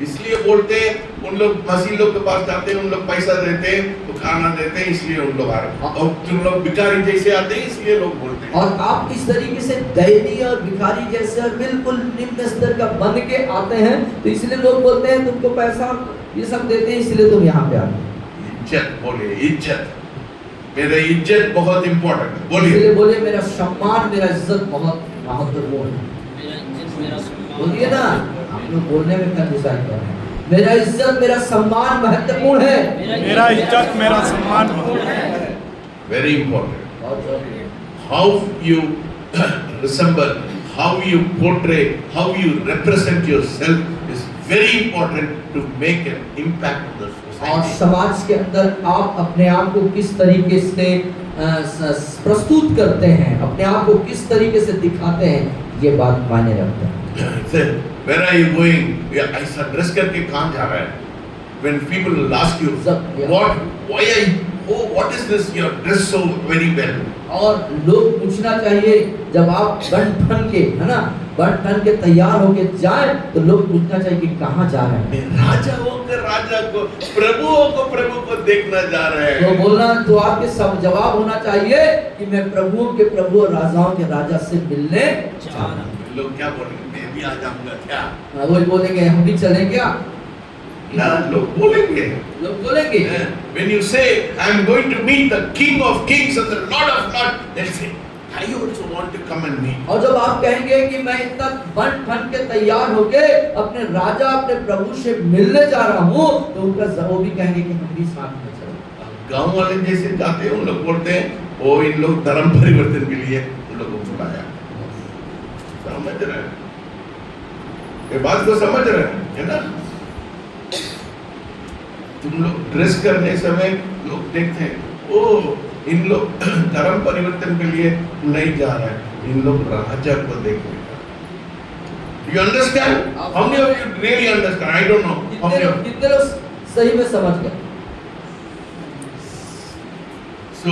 इसलिए बोलते हैं, उन लोग मसीह लोग के पास जाते हैं, उन लोग पैसा देते हैं, तो खाना देते हैं, इसलिए उन लोग आ रहे हैं, और तुम लोग भिखारी जैसे आते हैं, इसलिए लोग बोलते हैं। और आप इस तरीके से दयनीय और भिखारी जैसे और बिल्कुल निम्न स्तर का बन के आते हैं, तो इसलिए लोग बोलते हैं तुमको पैसा ये सब देते हैं, इसलिए तुम यहाँ पे आते हो। इज्जत, बोलिए इज्जत, मेरा इज्जत बहुत इंपॉर्टेंट है, बोलिए। इसलिए बोले मेरा सम्मान, मेरा इज्जत बहुत महत्वपूर्ण है। बोलिए ना, आप लोग बोलने में क्या डिसाइड कर रहे हैं? मेरा इज्जत, मेरा सम्मान महत्वपूर्ण है। मेरा इज्जत, मेरा सम्मान। Very important. बहुत जरूरी। How you resemble, how you portray, how you represent yourself is very important to make an impact on the और society. समाज के अंदर आप अपने आप को किस तरीके से प्रस्तुत करते हैं, अपने आप को किस तरीके से दिखाते हैं, ये बात मायने रखता है। Say, where are you going? Yeah, ऐसा ड्रेस करके कहाँ जा रहा है? When people will ask you, Yeah. why oh, what is this? You are dressed so very well. और लोग पूछना चाहिए जब आप बन ठन के, है ना, बन ठन के तैयार होके जाए तो लोग पूछना चाहिए कि कहाँ जा रहे हैं। राजाओं के राजा को, प्रभु को देखना जा रहे हैं। तो बोलना, तो आपके सब जवाब होना चाहिए कि मैं प्रभुओं के प्रभु और राजाओं के राजा से मिलने जा रहा हूँ। लोग क्या बोलेंगे? मैं भी आ जाऊंगा क्या? वही बोलेंगे, हम भी चलें क्या? ना, लोग बोलेंगे। लोग बोलेंगे। When you say, I am going to meet the King of Kings and the Lord of Lords, they'll say, I also want to come and meet. और जब आप कहेंगे कि मैं इतना बन ठन के तैयार होके अपने राजा, अपने प्रभु से मिलने जा रहा हूँ, तो उनका वो भी कहेंगे कि हम भी साथ में चलें। गांव वाले जैसे जाते हैं, उन लोग बोलते हैं, ओ इन लोग धर्म परिवर्तन के लिए उन लोगों को बुलाया। समझ रहे हैं? ये बात को समझ रहे हैं, है ना? तुम लोग ड्रेस करने समय लोग देखते हैं, ओ इन लोग धर्म परिवर्तन के लिए नहीं जा रहे हैं, इन लोग राजा को देखने का। You understand? How many of you really understand? I don't know. How many of you? कितने लोग सही में समझ गए? So,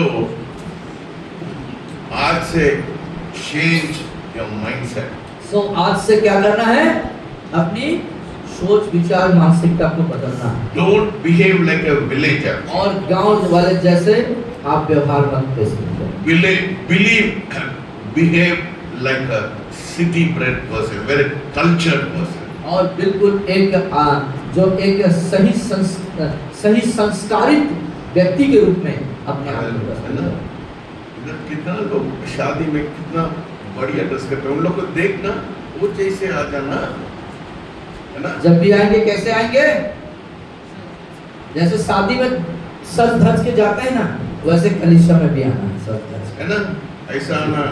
आज से change your mindset. So आज से क्या करना है? अपनी सोच विचार मानसिकता को बदलना है। Don't behave like a villager. और गांव वाले जैसे आप व्यवहार मत पेश कीजिए। Behave like a city bred person, very cultured person. और बिल्कुल जो एक सही संस्कारित व्यक्ति के रूप में अपने आप को है ना? इधर कितना लोग शादी में कितना बढ़िया ड्रेस करते हैं, उन लोग को देखना, वो जैसे आ जाना, है ना? जब भी आएंगे कैसे आएंगे? जैसे शादी में सज धज के जाते हैं ना, वैसे कलीसिया में भी आना सज धज, है ना? ऐसा आना,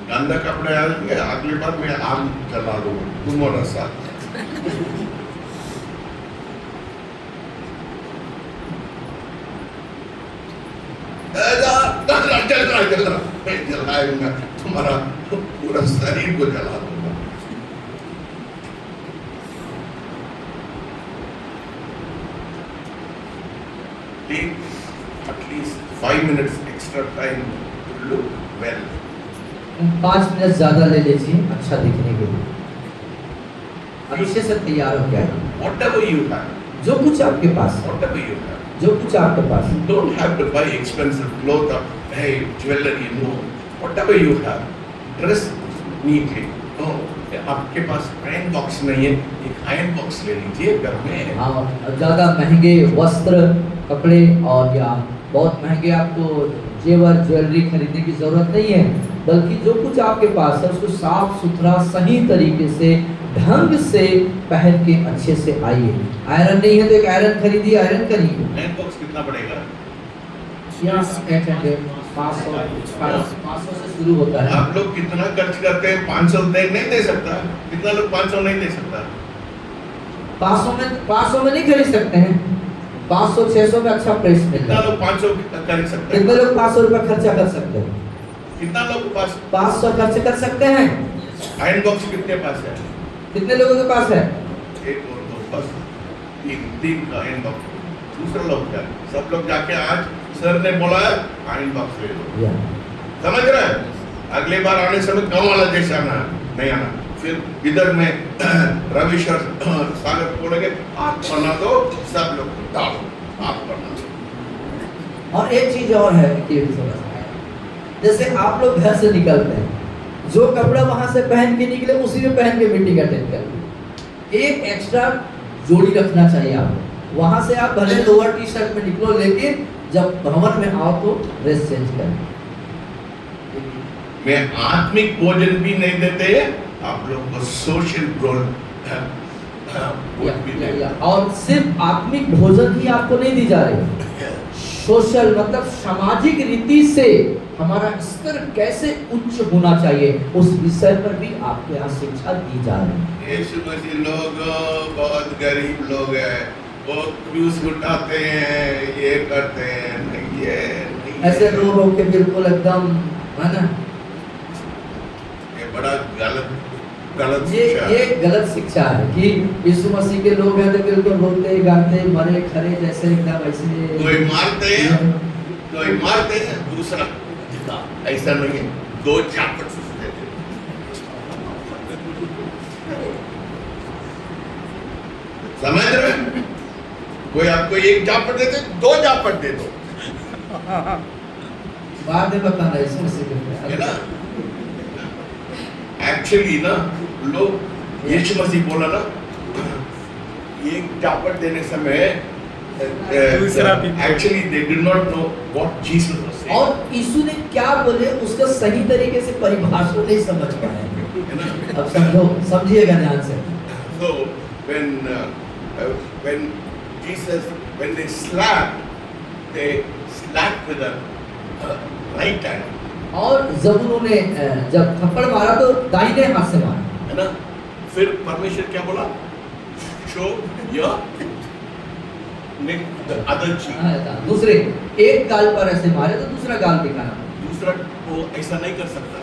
गंदा कपड़े आएंगे, अगली बार मैं आग जला दूंगा तुम्हारा साथ। जल रहा, मैं जलाऊंगा तुम्हारा पूरा शरीर को जला दूंगा। Take at least 5 minutes extra time to look well. 5 minute ज्यादा ले लीजिए अच्छा दिखने के लिए, अच्छे से तैयार हो गया। Whatever you have, जो कुछ आपके पास है, whatever you have, जो कुछ आपके पास है, don't have to buy expensive clothes or hey jewelry. No, whatever you have, dress neatly. No, आपके पास आयरन बॉक्स नहीं है, एक आयरन बॉक्स ले लीजिए घर में। हाँ, ज़्यादा महंगे वस्त्र, कपड़े और या बहुत महंगे आपको जेवर ज्वेलरी खरीदने की ज़रूरत नहीं है, बल्कि जो कुछ आपके पास है उसको साफ सुथरा सही तरीके से ढंग से पहन के अच्छे से आइए। आयरन नहीं है तो एक आयरन खरीदिए, आयरन करिए। आयरन बॉक्स कितना पड़ेगा? 500 से शुरू होता है। आप लोग कितना खर्च करते हैं? 500 नहीं दे सकता। कितना लोग 500 नहीं दे सकता? 500 में नहीं खरीद सकते हैं। 500-600 में अच्छा प्राइस मिलता कितना है। लोग 500 खरीद सकते हैं? कितने लोग 500 रुपए खर्चा कर सकते हैं? कितना लोग के पास 500 खर्च कर सकते हैं? आयरन बॉक्स कितने पास है? कितने लोगों के पास है? एक और दो बस, तीन का आयरन बॉक्स। दूसरा लोग क्या? सब लोग जाके आज सर ने बोला है आयरन बॉक्स ले लो। समझ रहे हैं? अगले बार आने समय गांव वाला जैसे आना नहीं आना। फिर इधर में रवि सर स्वागत बोलेंगे, आप बना दो, सब लोग डालो, आप बना दो। और एक चीज और है कि जैसे आप लोग घर से निकलते हैं, जो कपड़ा वहां से पहन के निकले उसी में पहन के मीटिंग अटेंड कर। एक एक्स्ट्रा जोड़ी रखना चाहिए आपको। वहां से आप भले लोअर टी शर्ट में निकलो, लेकिन जब भवन में आओ तो ड्रेस चेंज करें। मैं आत्मिक भोजन भी नहीं देते, आप लोग को सोशल और सिर्फ आत्मिक भोजन ही आपको नहीं दी जा रही, सोशल मतलब सामाजिक रीति से हमारा स्तर कैसे उच्च होना चाहिए उस विषय पर भी आपको यहाँ शिक्षा दी जा रही है। यीशु मसीह लोग बहुत गरीब लोग हैं, वो क्रूस उठाते हैं, ये करते हैं, नहीं ये नहीं ऐसे रो के बिल्कुल एकदम, है ना, ये बड़ा गलत गलत ये शिक्षा है। ये गलत शिक्षा है कि यीशु मसीह के लोग हैं तो बिल्कुल रोते गाते मरे खरे जैसे एकदम ऐसे कोई मारते हैं दूसरा जिता, ऐसा नहीं है, दो चापट देते हैं। समझ रहे हैं? कोई आपको एक चापट देते, दो चापट दे दो, बाद में बताना यीशु मसीह है के ना? एक्चुअली ना लोग यीशु मसीह बोला ना, एक चापट देने समय दूसरा भी actually they did not know what Jesus was saying, और यीशु ने क्या बोले उसका सही तरीके से परिभाषा नहीं समझ पाए। है ना? अब समझो, समझिएगा ध्यान से। So when Jesus, when they slapped with a right hand, और जब उन्होंने जब थप्पड़ मारा तो दाहिने हाथ से मारा, है ना? फिर परमेश्वर क्या बोला? Show your other cheek. दूसरे एक गाल पर ऐसे मारे तो दूसरा गाल दिखाना। दूसरा वो ऐसा नहीं कर सकता,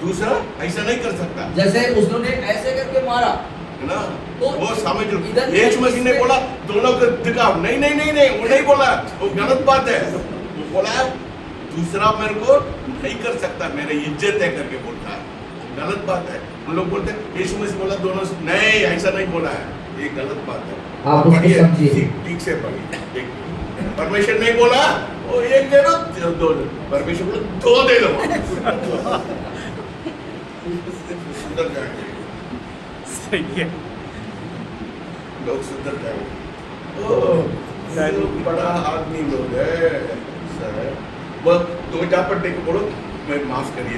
दूसरा ऐसा नहीं कर सकता, जैसे उसने ऐसे करके मारा है ना? तो वो समझ लो, इधर यीशु मसीह ने बोला दोनों को दिखाओ, नहीं नहीं नहीं नहीं, वो नहीं बोला, वो गलत बात है। वो बोला दूसरा मेरे को नहीं कर सकता, मेरी इज्जत है करके बोलता है, गलत बात है। हम लोग बोलते हैं यीशु मसीह बोला दोनों, नहीं ऐसा नहीं बोला है, ये गलत बात है। आप उसको पढ़िए, समझिए। ठीक से पढ़िए। परमेश्वर नहीं बोला वो एक दे दो, दो दो, परमेश्वर बोला दो दे दो, सुधर जाएंगे सही है। लोग, सुधर जाएंगे। ओह लोग बड़ा आदमी लोग है सर, वो दो चापट दे के बोलो मैं माफ करिए,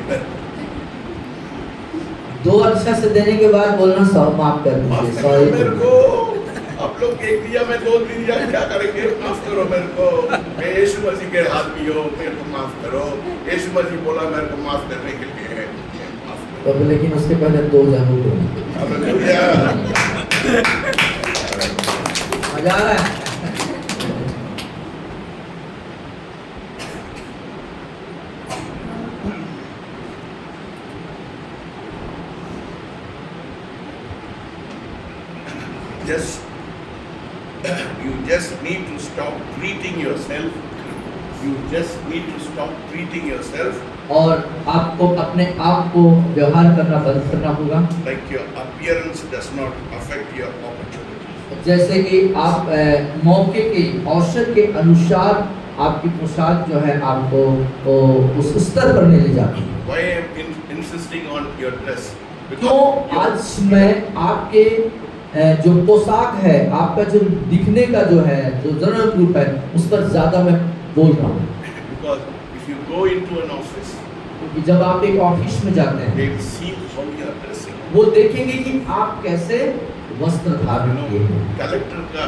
दो अच्छा से देने के बाद बोलना सौ माफ कर माफ दीजिए, करो सॉरी। मेरे को, आप लोग एक दिया मैं दो दिया, क्या करेंगे? माफ करो मेरे को, मैं यीशु मसीह के आदमी हो, मेरे को माफ करो। यीशु मसीह बोला मेरे को माफ करने के लिए, माफ करो। तो लेकिन उसके पहले दो जरूर बोलना। हालेलुया। मजा आ रहा है? You just need to stop treating yourself. You just need to stop treating yourself और आपको अपने आप को व्यवहार करना बंद करना होगा, like your appearance does not affect your opportunity. जैसे कि आप मौके के अवसर के अनुसार आपकी पोशाक जो है आपको उस स्तर पर नहीं ले जाती। Why I am insisting on your dress? तो आज मैं आपके जो पोशाक है, आपका जो दिखने का जो है, जो जनरल ग्रुप है, उस पर ज्यादा मैं बोल रहा हूँ। Because if you go into an office, क्योंकि जब आप एक ऑफिस में जाते हैं, they will see how you are dressing. वो देखेंगे कि आप कैसे वस्त्र You धारण know, किए हैं। कलेक्टर का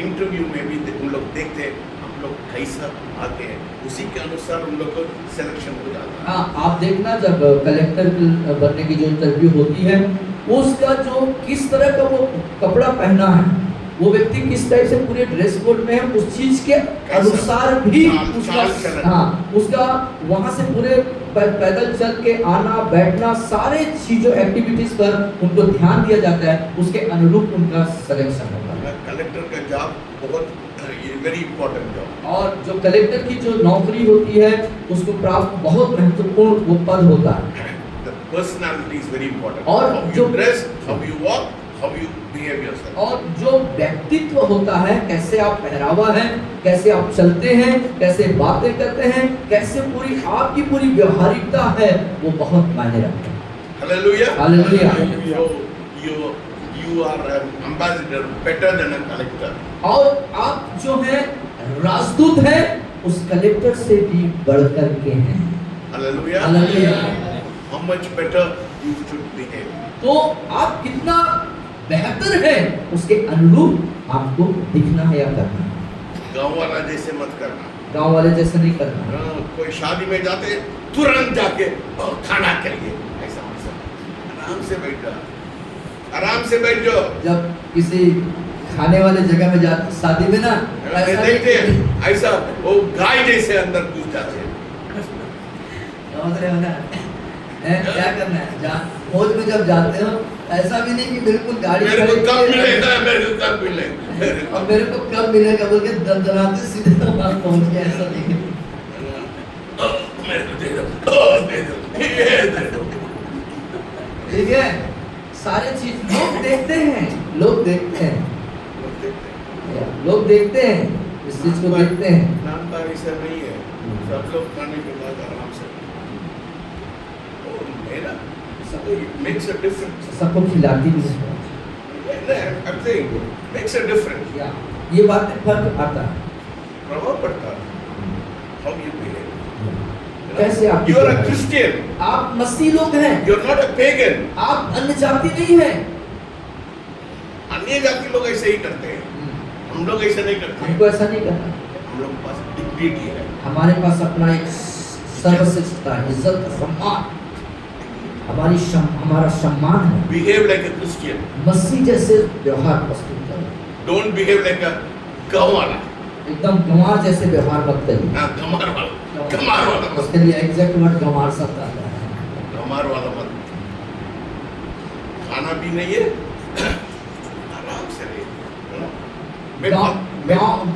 इंटरव्यू में भी उन लोग देखते हैं हम लोग कैसा आते हैं, उसी के अनुसार उन लोग को सिलेक्शन हो जाता है। हाँ, आप देखना जब कलेक्टर बनने की जो इंटरव्यू होती है, उसका जो किस तरह का वो कपड़ा पहना है, वो व्यक्ति किस टाइप से पूरे ड्रेस कोड में है, उस चीज के अनुसार भी उसका वहां से पूरे पैदल चल के आना बैठना सारे चीजों एक्टिविटीज पर उनको ध्यान दिया जाता है, उसके अनुरूप उनका सिलेक्शन होता है। कलेक्टर का जॉब बहुत वेरी इंपॉर्टेंट जॉब, और जो कलेक्टर की जो नौकरी होती है उसको प्राप्त बहुत महत्वपूर्ण वो पद होता है। the personality is very important. और How जो you dress, how you walk, how you behave yourself. और जो व्यक्तित्व होता है, कैसे आप पहरावा है, कैसे आप चलते हैं, कैसे बातें करते हैं, कैसे पूरी आपकी पूरी व्यवहारिकता है, वो बहुत मायने रखता है। Hallelujah. Hallelujah. So you are an ambassador better than a collector. और आप जो है राजदूत हैं, उस कलेक्टर से भी बढ़कर के हैं। Hallelujah. Hallelujah. How much better you should behave. तो आप कितना बेहतर है, उसके अनुरूप आपको दिखना है या करना है। गाँव वाला जैसे मत करना। गांव वाले जैसे नहीं करना। कोई शादी में जाते हैं, तुरंत जाके खाना करिए, ऐसा वैसा। आराम से बैठ जाओ, आराम से बैठ जाओ। जब किसी खाने वाले जगह में जाते शादी में ना, ऐसा देखते हैं ऐसा वो गाय जैसे अंदर घुस जाते हैं। समझ रहे हो ना? क्या करना है फौज में जब जाते हो ऐसा भी नहीं कि बिल्कुल गाड़ी मेरे को खड़ी कब की है, मिलेगा, मेरे को कब मिलेगा। और मेरे को कब मिलेगा बोल के दंदनाते सीधे वहां पहुंच गया, ऐसा नहीं है। मेरे को दे दो, दे दो, ये दे दो। ठीक है, सारे चीज लोग देखते हैं, लोग देखते हैं, लोग देखते हैं, इस चीज को देखते हैं। नामदारी से नहीं है, सब लोग खाने के बाद आराम से। मेरा सब makes a difference. सबको खिलाती भी है। I'm saying makes a difference. या, ये बात में फर्क आता है। प्रभाव पड़ता है। How you behave. कैसे आप? You are a Christian. आप मसीह लोग हैं, You are not a pagan. आप अन्य जाति नहीं हैं। अन्य जाति लोग ऐसे ही करते हैं, हम लोग ऐसे नहीं करते। हमको ऐसा नहीं करना। हम लोग के पास डिग्निटी है, हमारे पास अपना एक सर्वश्रेष्ठता है, इज्जत, सम्मान, हमारा सम्मान है। बिहेव लाइक अ क्रिश्चियन, मसीह जैसे व्यवहार प्रस्तुत करें, डोंट बिहेव लाइक अ गंवार, एकदम गंवार जैसे व्यवहार मत करिए। गंवार वाला मत, उसके लिए एग्जैक्ट वर्ड गंवार शब्द आता है। गंवार वाला मत। खाना भी नहीं है, आराम से रहिए।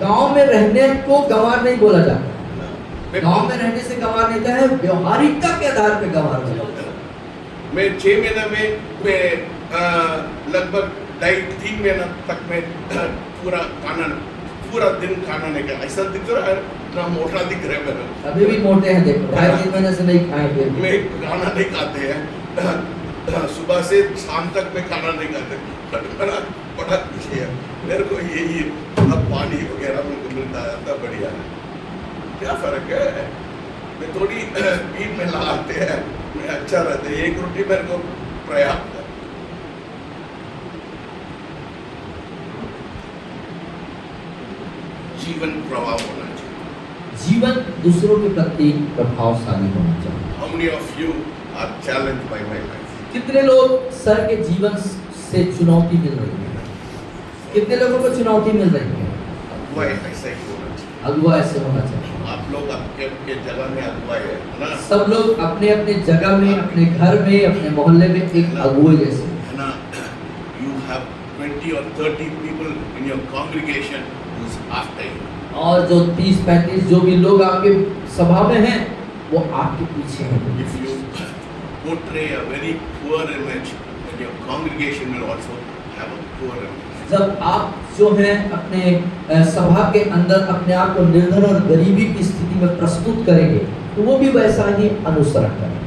गांव में रहने को गंवार नहीं बोला जाता। गांव में रहने से गंवार नहीं है, व्यवहारिकता के आधार पे गंवार बोला जाता है। मैं 6 महीना में मैं लगभग 2.5-3 महीना तक मैं पूरा दिन खाना नहीं खाया। ऐसा दिख रहा है ना, मोटा दिख रहा है मेरा। अभी भी मोटे हैं, देखो 2.5-3 महीने से नहीं खाए थे। मैं खाना नहीं खाते हैं, सुबह से शाम तक मैं खाना नहीं खाते। मेरा बड़ा खुशी है, मेरे को यही थोड़ा पानी वगैरह मुझको मिलता है, तब बढ़िया है। क्या फर्क है, मैं थोड़ी पीठ में लगाते हैं, मैं अच्छा रहता है। एक रोटी मेरे को पर्याप्त है। जीवन प्रभाव होना चाहिए, जीवन दूसरों के प्रति प्रभावशाली होना चाहिए। How many of you are challenged by my life? कितने लोग सर के जीवन से चुनौती मिल रही है? कितने लोगों को चुनौती मिल रही है? अगुवा ऐसा ही होना चाहिए। अगुवा ऐसे होना चाहिए। आप लोग आपके जगह में अगुवा है ना, सब लोग अपने अपने जगह में, अपने घर में, अपने मोहल्ले में एक अगुवे जैसे है ना। You have 20 or 30 people in your congregation who's after you. और जो 30-35 जो भी लोग आपके सभा में हैं वो आपके पीछे हैं। If you portray a very poor image, then your congregation will also have a poor image. जब आप जो हैं अपने सभा के अंदर अपने आप को निर्धन और गरीबी की स्थिति में प्रस्तुत करेंगे तो वो भी वैसा ही अनुसरण करेंगे,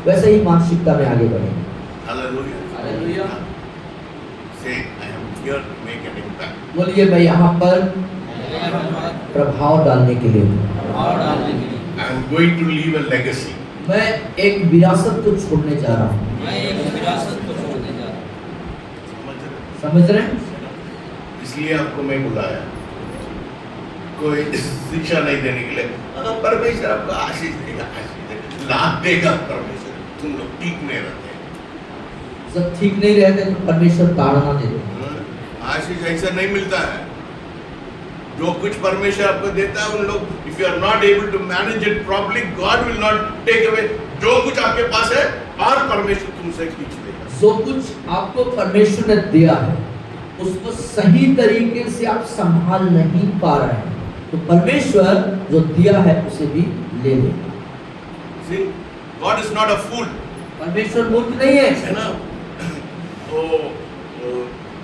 वैसे ही मानसिकता में आगे बढ़ेंगे। Hallelujah. Hallelujah. Say, I am here to make an impact. बोलिए मैं यहाँ पर प्रभाव डालने के लिए हूँ। I am going to leave a legacy. मैं एक विरासत को छोड़ने जा रहा हूँ। समझ रहे हैं? इसलिए आपको मैं बुलाया, कोई शिक्षा नहीं देने के लिए। परमेश्वर आपको आशीष देगा, लाभ देगा परमेश्वर। तुम लोग ठीक नहीं रहते, जब ठीक नहीं रहते तो परमेश्वर ताड़ना देते हैं। आशीष ऐसा नहीं मिलता है। जो कुछ परमेश्वर आपको देता है, उन लोग, if you are not able to manage it properly, god will not take away जो कुछ आपके पास है, और परमेश्वर तुमसे खींच लेगा। जो कुछ आपको परमेश्वर ने दिया है उसको सही तरीके से आप संभाल नहीं पा रहे हैं तो परमेश्वर जो दिया है उसे भी ले लेगा। See, God is not a fool. परमेश्वर मूर्ख नहीं है। है ना?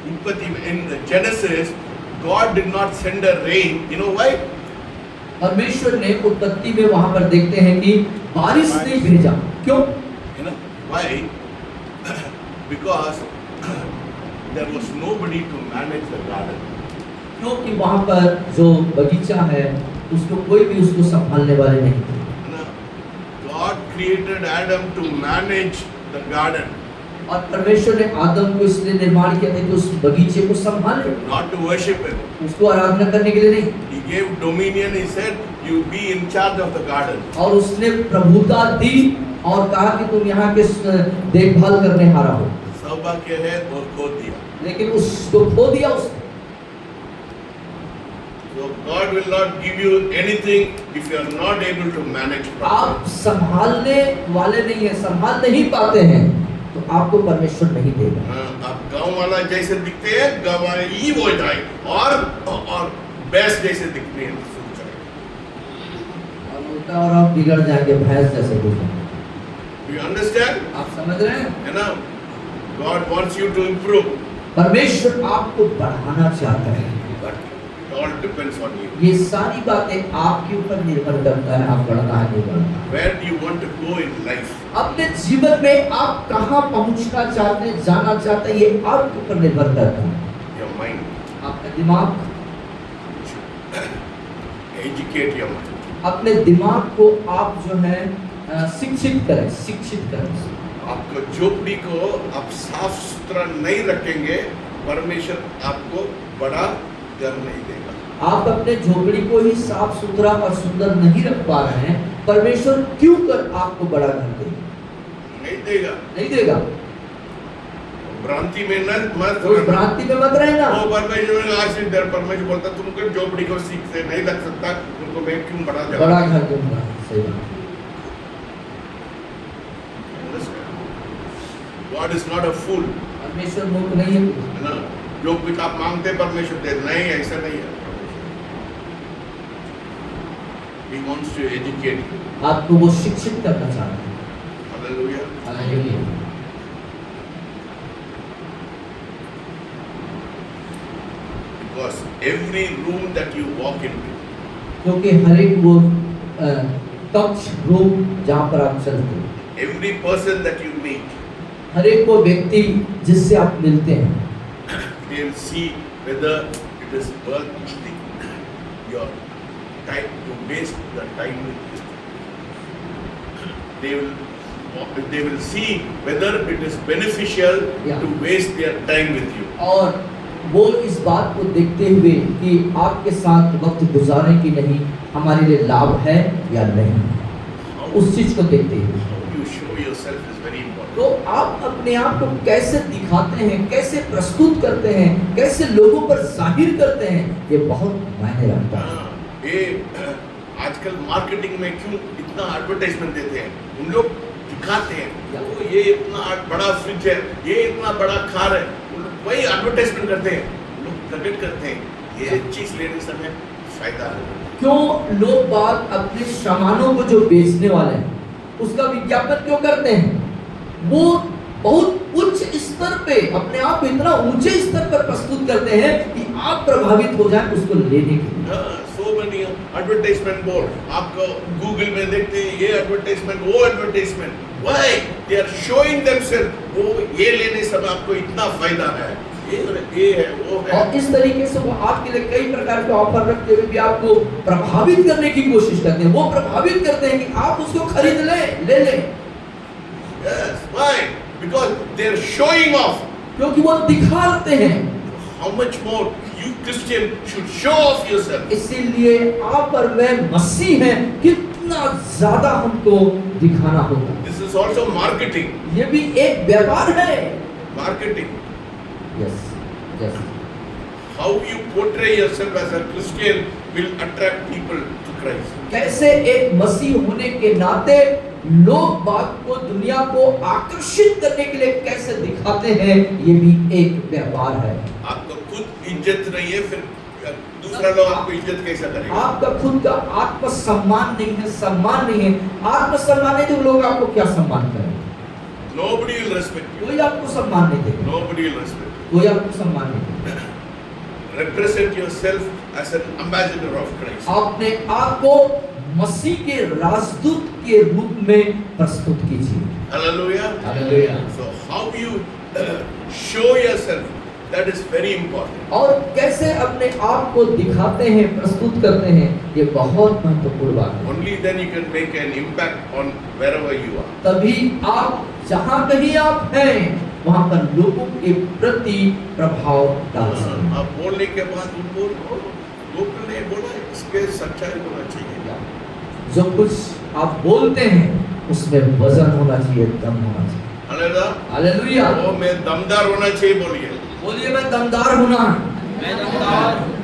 उत्पत्ति में, in Genesis, God did not send a rain. You know why? परमेश्वर ने उत्पत्ति में वहां पर देखते हैं कि बारिश नहीं भेजा। क्यों? You know why? Because there was nobody to manage the garden. क्योंकि वहां पर जो बगीचा है उसको कोई भी उसको संभालने वाले नहीं थे। है ना? God created Adam to manage the garden, और परमेश्वर ने आदम को इसलिए निर्माण किया था कि उस बगीचे को संभाले, not to worship him. उसको आराधना करने के लिए नहीं। He gave dominion. He said, "You be in charge of the garden." और उसने प्रभुता दी और कहा कि तुम यहाँ के देखभाल करने हारा हो। सौभाग्य है और खो दिया। लेकिन उसको खो दिया उसने। So God will not give you anything if you are not able to manage आप properly. संभालने वाले नहीं है, संभाल नहीं पाते हैं, तो आपको परमेश्वर नहीं देगा। हाँ, आप गांव वाला जैसे दिखते हैं, गांव वाले ही हो जाए और बेस्ट जैसे दिखने हैं शुरू करें। और उल्टा और आप बिगड़ जाएंगे, भैंस जैसे हो जाएंगे। Do you understand? आप समझ रहे हैं? है ना? God wants you to improve, परमेश्वर आपको बढ़ाना चाहता है, but it all depends on you. ये सारी बातें आपके ऊपर निर्भर करता है, आप बढ़ना है नहीं बढ़ना। Where do you want to go in life? अपने जीवन में आप कहाँ पहुँचना चाहते हैं, जाना चाहते हैं, ये आपके ऊपर निर्भर करता है। Your mind. आपका दिमाग, Educate your mind. अपने दिमाग को आप जो है शिक्षित करें, शिक्षित करें। आपको झोपड़ी को आप साफ सुथरा नहीं रखेंगे, परमेश्वर आपको बड़ा घर नहीं देगा। आप अपने झोपड़ी को ही साफ सुथरा और सुंदर नहीं रख पा रहे हैं, परमेश्वर क्यों कर आपको बड़ा घर देगा? नहीं देगा। नहीं देगा। भ्रांति में मत तो उस भ्रांति में मत रहना। वो परमेश्वर आशीष दे, परमेश्वर बोलता तुमको झोपड़ी को सीख से नहीं रख सकता, तुमको मैं क्यों बड़ा घर दूंगा। सही बात। God is not a fool. परमेश्वर मूर्ख नहीं है ना, जो कुछ आप मांगते परमेश्वर दे, नहीं ऐसा नहीं है। He wants to educate you. आपको वो शिक्षित करना चाहता है। Hallelujah. Hallelujah. Because every room that you walk into, क्योंकि हर एक वो कक्ष रूम जहाँ पर आप चलते हैं, every person that you meet, हर एक वो व्यक्ति जिससे आप मिलते हैं, they will see whether it is worth your time to waste the time with you. They will see whether it is beneficial Yeah. to waste their time with you. और वो इस बात को देखते हुए कि आपके साथ वक्त गुजारें कि नहीं, हमारे लिए लाभ है या नहीं, उस चीज को देखते हुए। How you show yourself is very important. तो आप अपने आप को कैसे दिखाते हैं, कैसे प्रस्तुत करते हैं, कैसे लोगों पर जाहिर करते हैं, ये बहुत मायने रखता है। हाँ, ये आजकल मार्केटिंग में क्यों इतना एडवर्टाइजमेंट देते हैं, उन लोग दिखाते हैं वो ये इतना बड़ा फ्रिज है, ये इतना बड़ा कार है, वही एडवर्टाइजमेंट करते हैं, लोग प्रकट करते हैं, ये चीज लेने समय फायदा है। क्यों लोग बात अपने सामानों को जो बेचने वाले हैं उसका विज्ञापन क्यों करते हैं? वो बहुत उच्च स्तर पे अपने आप को इतना ऊंचे स्तर पर प्रस्तुत करते हैं कि आप प्रभावित हो जाए उसको लेने के लिए। सो मेनी एडवर्टाइजमेंट बोर्ड, आपको गूगल में देखते हैं ये एडवर्टाइजमेंट, वो advertisement, why they are showing themselves, वो ये लेने से आपको इतना फायदा है, ये है वो है। और इस तरीके से वो आपके लिए कई प्रकार के ऑफर रखते हुए भी आपको प्रभावित करने की कोशिश करते हैं। वो प्रभावित करते हैं कि आप उसको खरीद लें, ले लें। Yes, why? Because they are showing off. क्योंकि वो दिखाते हैं। How much more you Christian should show off yourself. इसीलिए आप और मैं मसीह हैं, कितना ज्यादा हमको दिखाना होगा। This is also marketing. ये भी एक व्यापार है। Marketing. Yes, yes. How you portray yourself as a Christian will attract people to Christ. कैसे एक मसीह होने के नाते लोग बात को, दुनिया को आकर्षित करने के लिए कैसे दिखाते हैं, ये भी एक व्यापार है। आपको खुद इज्जत नहीं है, फिर दूसरा लोग आपको इज्जत कैसा करेगा? आपका खुद का आत्मसम्मान नहीं है, सम्मान नहीं है। आत्मसम्मान नहीं तो लोग आपको क्या सम्मान करेंगे? Nobody will respect you. कोई आपको सम्मान नहीं देगा। Nobody will respect you. कोई आपको सम्मान नहीं देगा। Represent yourself as an ambassador of Christ. अपने आप को मसीह के राजदूत के रूप में प्रस्तुत कीजिए। Hallelujah. Hallelujah. So how you show yourself, that is very important. और कैसे अपने आप को दिखाते हैं, प्रस्तुत करते हैं, ये बहुत महत्वपूर्ण बात है। Only then you can make an impact on wherever you are. तभी आप जहाँ कहीं आप हैं वहाँ पर लोगों के प्रति प्रभाव डाल सकते हैं। आप बोलने के बाद उनको लोगों ने बोला इसके सच्चाई होना चाहिए। जो कुछ आप बोलते हैं उसमें वजन होना चाहिए, दम होना चाहिए। हालेलुया। हालेलुया। वो मैं दमदार होना चाहिए, बोलिए। बोलिए मैं दमदार होना। मैं दमदार हूँ।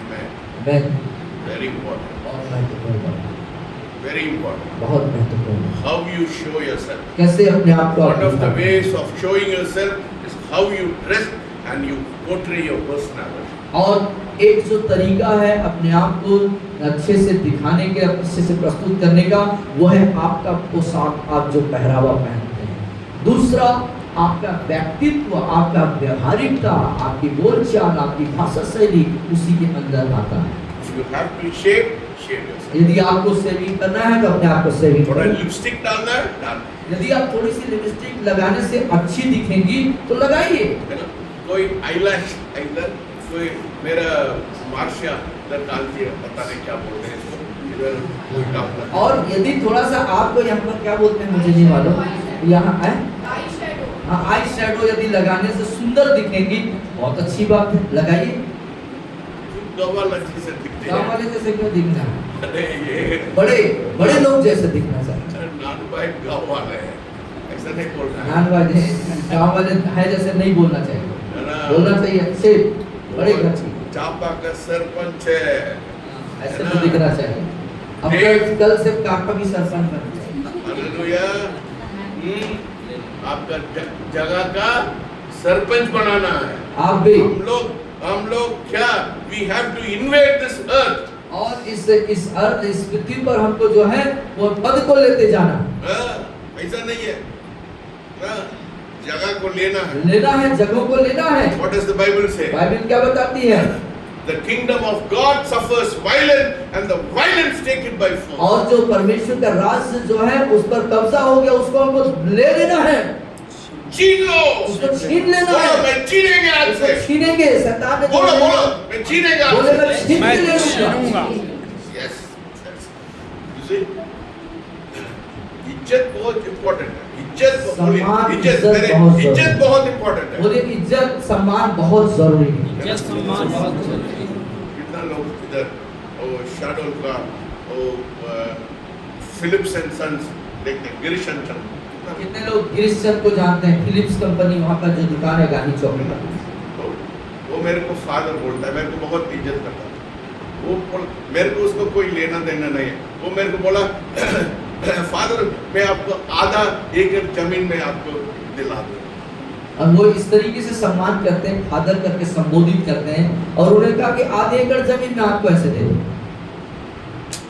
Amen. मैं Very important. बहुत महत्वपूर्ण बात है, Very important. बहुत महत्वपूर्ण। How you show yourself. कैसे अपने आप को One of the दिखाते हैं। ways of showing yourself is how you dress and you portray your personality. और एक जो तरीका है अपने आप को अच्छे से दिखाने के, अच्छे से प्रस्तुत करने का, वो है आपका पोशाक, आप जो पहरावा पहनते हैं। दूसरा, आपका व्यक्तित्व, आपका व्यवहारिकता, आपकी बोलचाल, आपकी भाषा शैली उसी के अंदर आता है। If you have to shave yourself. यदि आपको सेविंग करना है तो अपने आप को सेविंग थोड़ा करो। लिपस्टिक डालना है, डाल। यदि आप थोड़ी सी लिपस्टिक लगाने से अच्छी दिखेंगी तो लगाइए। है ना? कोई आईलैश आइलर, कोई मेरा मार्शिया इधर डालती है, पता नहीं क्या बोलते हैं इसको, इधर कोई डालता है। और यदि थोड़ा सा आपको यहाँ पर क्या बोलते हैं मुझे नहीं मालूम, यहाँ है हाँ, आई शैडो यदि लगाने से सुंदर दिखेंगी, बहुत अच्छी बात है, लगाइए। गवाल अच्छी से दिखते गाँव हैं। वाले जैसे क्यों दिखना है? अरे ये बड़े बड़े लोग जैसे दिखना चाहिए। नान भाई गाँव वाले हैं, ऐसा नहीं बोलना है। नान वाले गाँव वाले है जैसे नहीं बोलना चाहिए, है ना? बोलना चाहिए अच्छे बड़े घर की, चापा का सरपंच है। ऐसे तो दिखना चाहिए। अब कल से काका भी सरपंच बनना चाहिए। हालेलुया। आपका जगह का सरपंच बनाना है। आप भी हम लोग क्या, we have to invade this earth. और इस अर्थ, इस पृथ्वी पर हमको जो है वो पद को लेते जाना, ऐसा नहीं है ना, जगह को लेना है, जगहों को लेना है। व्हाट डज द बाइबल से? बाइबल क्या बताती है? The kingdom of God suffers violence and the violence take it by force. और जो परमेश्वर का राज्य जो है उस पर कब्जा हो गया, उसको हमको ले लेना है, छीन लो, उसको छीन लेना बोलो है। मैं छीनेंगे आज से, छीनेंगे, शैतान ने बोलो मैं छीनेगा आज बोले मैं से। छीन मैं के ले छीनूंगा। Yes, you see, इज्जत बहुत इम्पोर्टेंट है। सम्मान, इज्जत इज्जत मेरे बहुत इज्जत जरूरी। बहुत इम्पोर्टेंट है। बोले इज्जत सम्मान बहुत जरूरी है। इज्जत सम्मान बहुत जरूरी है। कितना लोग इधर वो शैडोल का वो फिलिप्स एंड सन्स देखते हैं, गिरीश एंड सन्स। कितने लोग गिरीश चंद को जानते हैं? फिलिप्स कंपनी, वहाँ पर जो दुकान है गांधी चौक में। तो वो मेरे को फादर बोलता है, मेरे को बहुत इज्जत करता है। मेरे को उसको कोई लेना देना नहीं है। वो मेरे को बोला फादर मैं आपको आधा एकड़ जमीन में आपको दिला दूं। और वो इस तरीके से सम्मान करते हैं, फादर करके संबोधित करते हैं, और उन्होंने कहा कि आधे एकड़ जमीन में आपको ऐसे दे दूं।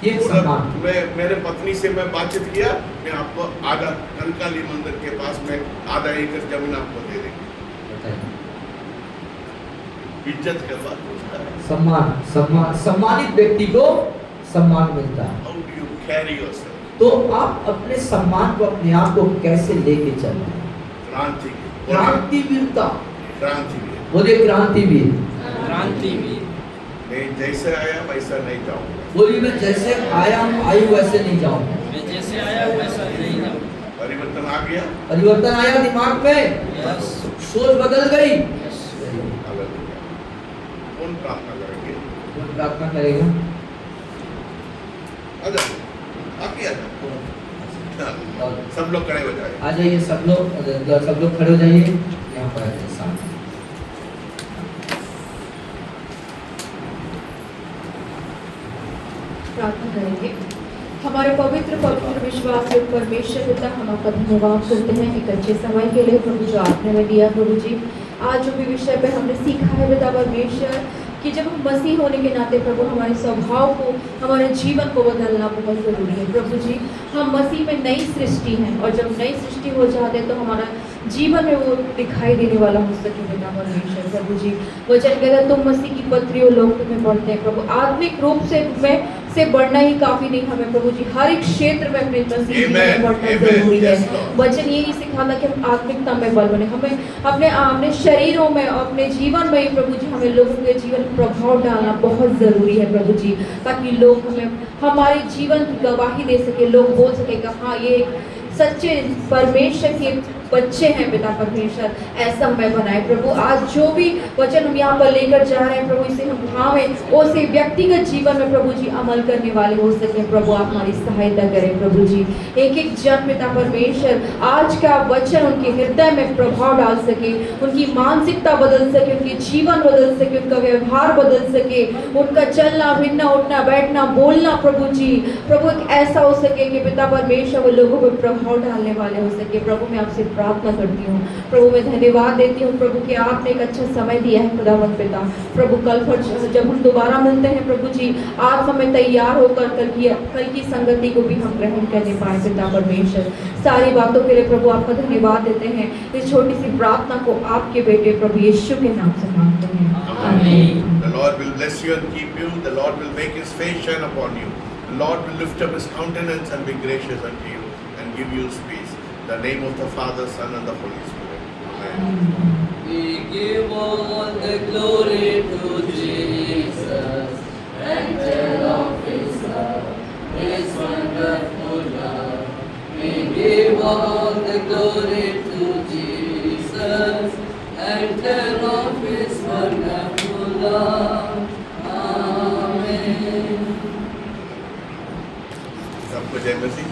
ये सम्मान। मैं मेरे पत्नी से मैं बातचीत किया, मैं आपको आधा कंकाली मंदिर के पास में आधा एकड़ जमीन आपको दे देंगे। इज्जत के बाद होता है सम्मान, सम्मानित व्यक्ति को सम्मान मिलता है। How do you carry yourself. तो आप अपने सम्मान को, अपने आप को कैसे लेके चलते हैं? क्रांतिवीरता, क्रांतिवीर। बोलिए क्रांतिवीर। क्रांतिवीर। मैं जैसे आया वैसा नहीं जाऊंगा। बोलिए मैं जैसे आया हूँ आई वैसे नहीं जाऊंगा। मैं जैसे आया वैसा नहीं जाऊँ। परिवर्तन आ गया। परिवर्तन आया दिमाग में, यस। सोच बदल गई। हालेलुया। कौन प्रार्थना करेंगे? कौन प्रार्थना करेगा? आजा, आके आजा। सब लोग खड़े हो जाए। आ जाइए सब लोग खड़े हो जाइए, यहाँ पर आ जाइए सामने। प्रार्थना करेंगे। हमारे पवित्र विश्वास युक्त परमेश्वर पिता, हम आपका धन्यवाद करते हैं एक अच्छे समय के लिए प्रभु जो आपने हमें दिया। प्रभु जी आज जो भी विषय पे हमने सीखा है पिता परमेश्वर कि जब हम मसीह होने के नाते प्रभु हमारे स्वभाव को, हमारे जीवन को बदलना बहुत ज़रूरी है। प्रभु जी हम मसीह में नई सृष्टि हैं, और जब नई सृष्टि हो जाते तो हमारा जीवन में वो दिखाई देने वाला हो सके पिता परमेश्वर। प्रभु जी वचन कहता है तुम मसीह की पत्रियों लोग तुम्हें बढ़ते हैं। प्रभु आत्मिक रूप से बढ़ना ही काफ़ी नहीं, हमें प्रभु जी हर एक क्षेत्र में अपने मसीह में बढ़ना जरूरी है। वचन यही सिखाता कि हम आत्मिकता में बल बने, हमें अपने शरीरों में, अपने जीवन में प्रभु जी हमें लोगों के जीवन में प्रभाव डालना बहुत ज़रूरी है प्रभु जी, ताकि लोग हमें हमारे जीवन की गवाही दे सके, लोग बोल सके कि हाँ ये सच्चे परमेश्वर के बच्चे हैं पिता परमेश्वर, ऐसा हमें बनाए प्रभु। आज जो भी वचन हम यहाँ पर लेकर जा रहे हैं प्रभु, इसे हम थामें, उसे व्यक्तिगत जीवन में प्रभु जी अमल करने वाले हो सके प्रभु। आप हमारी सहायता करें प्रभु जी। एक एक जन पिता परमेश्वर आज का वचन उनके हृदय में प्रभाव डाल सके, उनकी मानसिकता बदल सके, उनके जीवन बदल सके, उनका व्यवहार बदल सके, उनका चलना फिरना उठना बैठना बोलना प्रभु जी, प्रभु एक ऐसा हो सके कि पिता परमेश्वर वो लोगों पर प्रभाव डालने वाले हो सके प्रभु। मैं आपसे प्रार्थना करती हूँ प्रभु, मैं धन्यवाद देती हूँ प्रभु कि आपने एक अच्छा समय दिया है खुदावंद पिता प्रभु। कल फिर जब हम दोबारा मिलते हैं प्रभु जी, आप हमें तैयार होकर कल की संगति को भी हम ग्रहण करने पाए पिता परमेश्वर। सारी बातों के लिए प्रभु आपका धन्यवाद देते हैं। इस छोटी सी प्रार्थना को आपके बेटे प्रभु यीशु के नाम से मांगते हैं, आमीन। The Lord will bless you and keep you. The Lord will make His face shine upon you. The Lord will lift up His countenance and be gracious unto you and give you peace. In the name of the Father, Son, and the Holy Spirit. Amen. We give all the glory to Jesus and tell of His love, His wonderful love. We give all the glory to Jesus and tell of His wonderful love. Amen. सबको जय मसीह।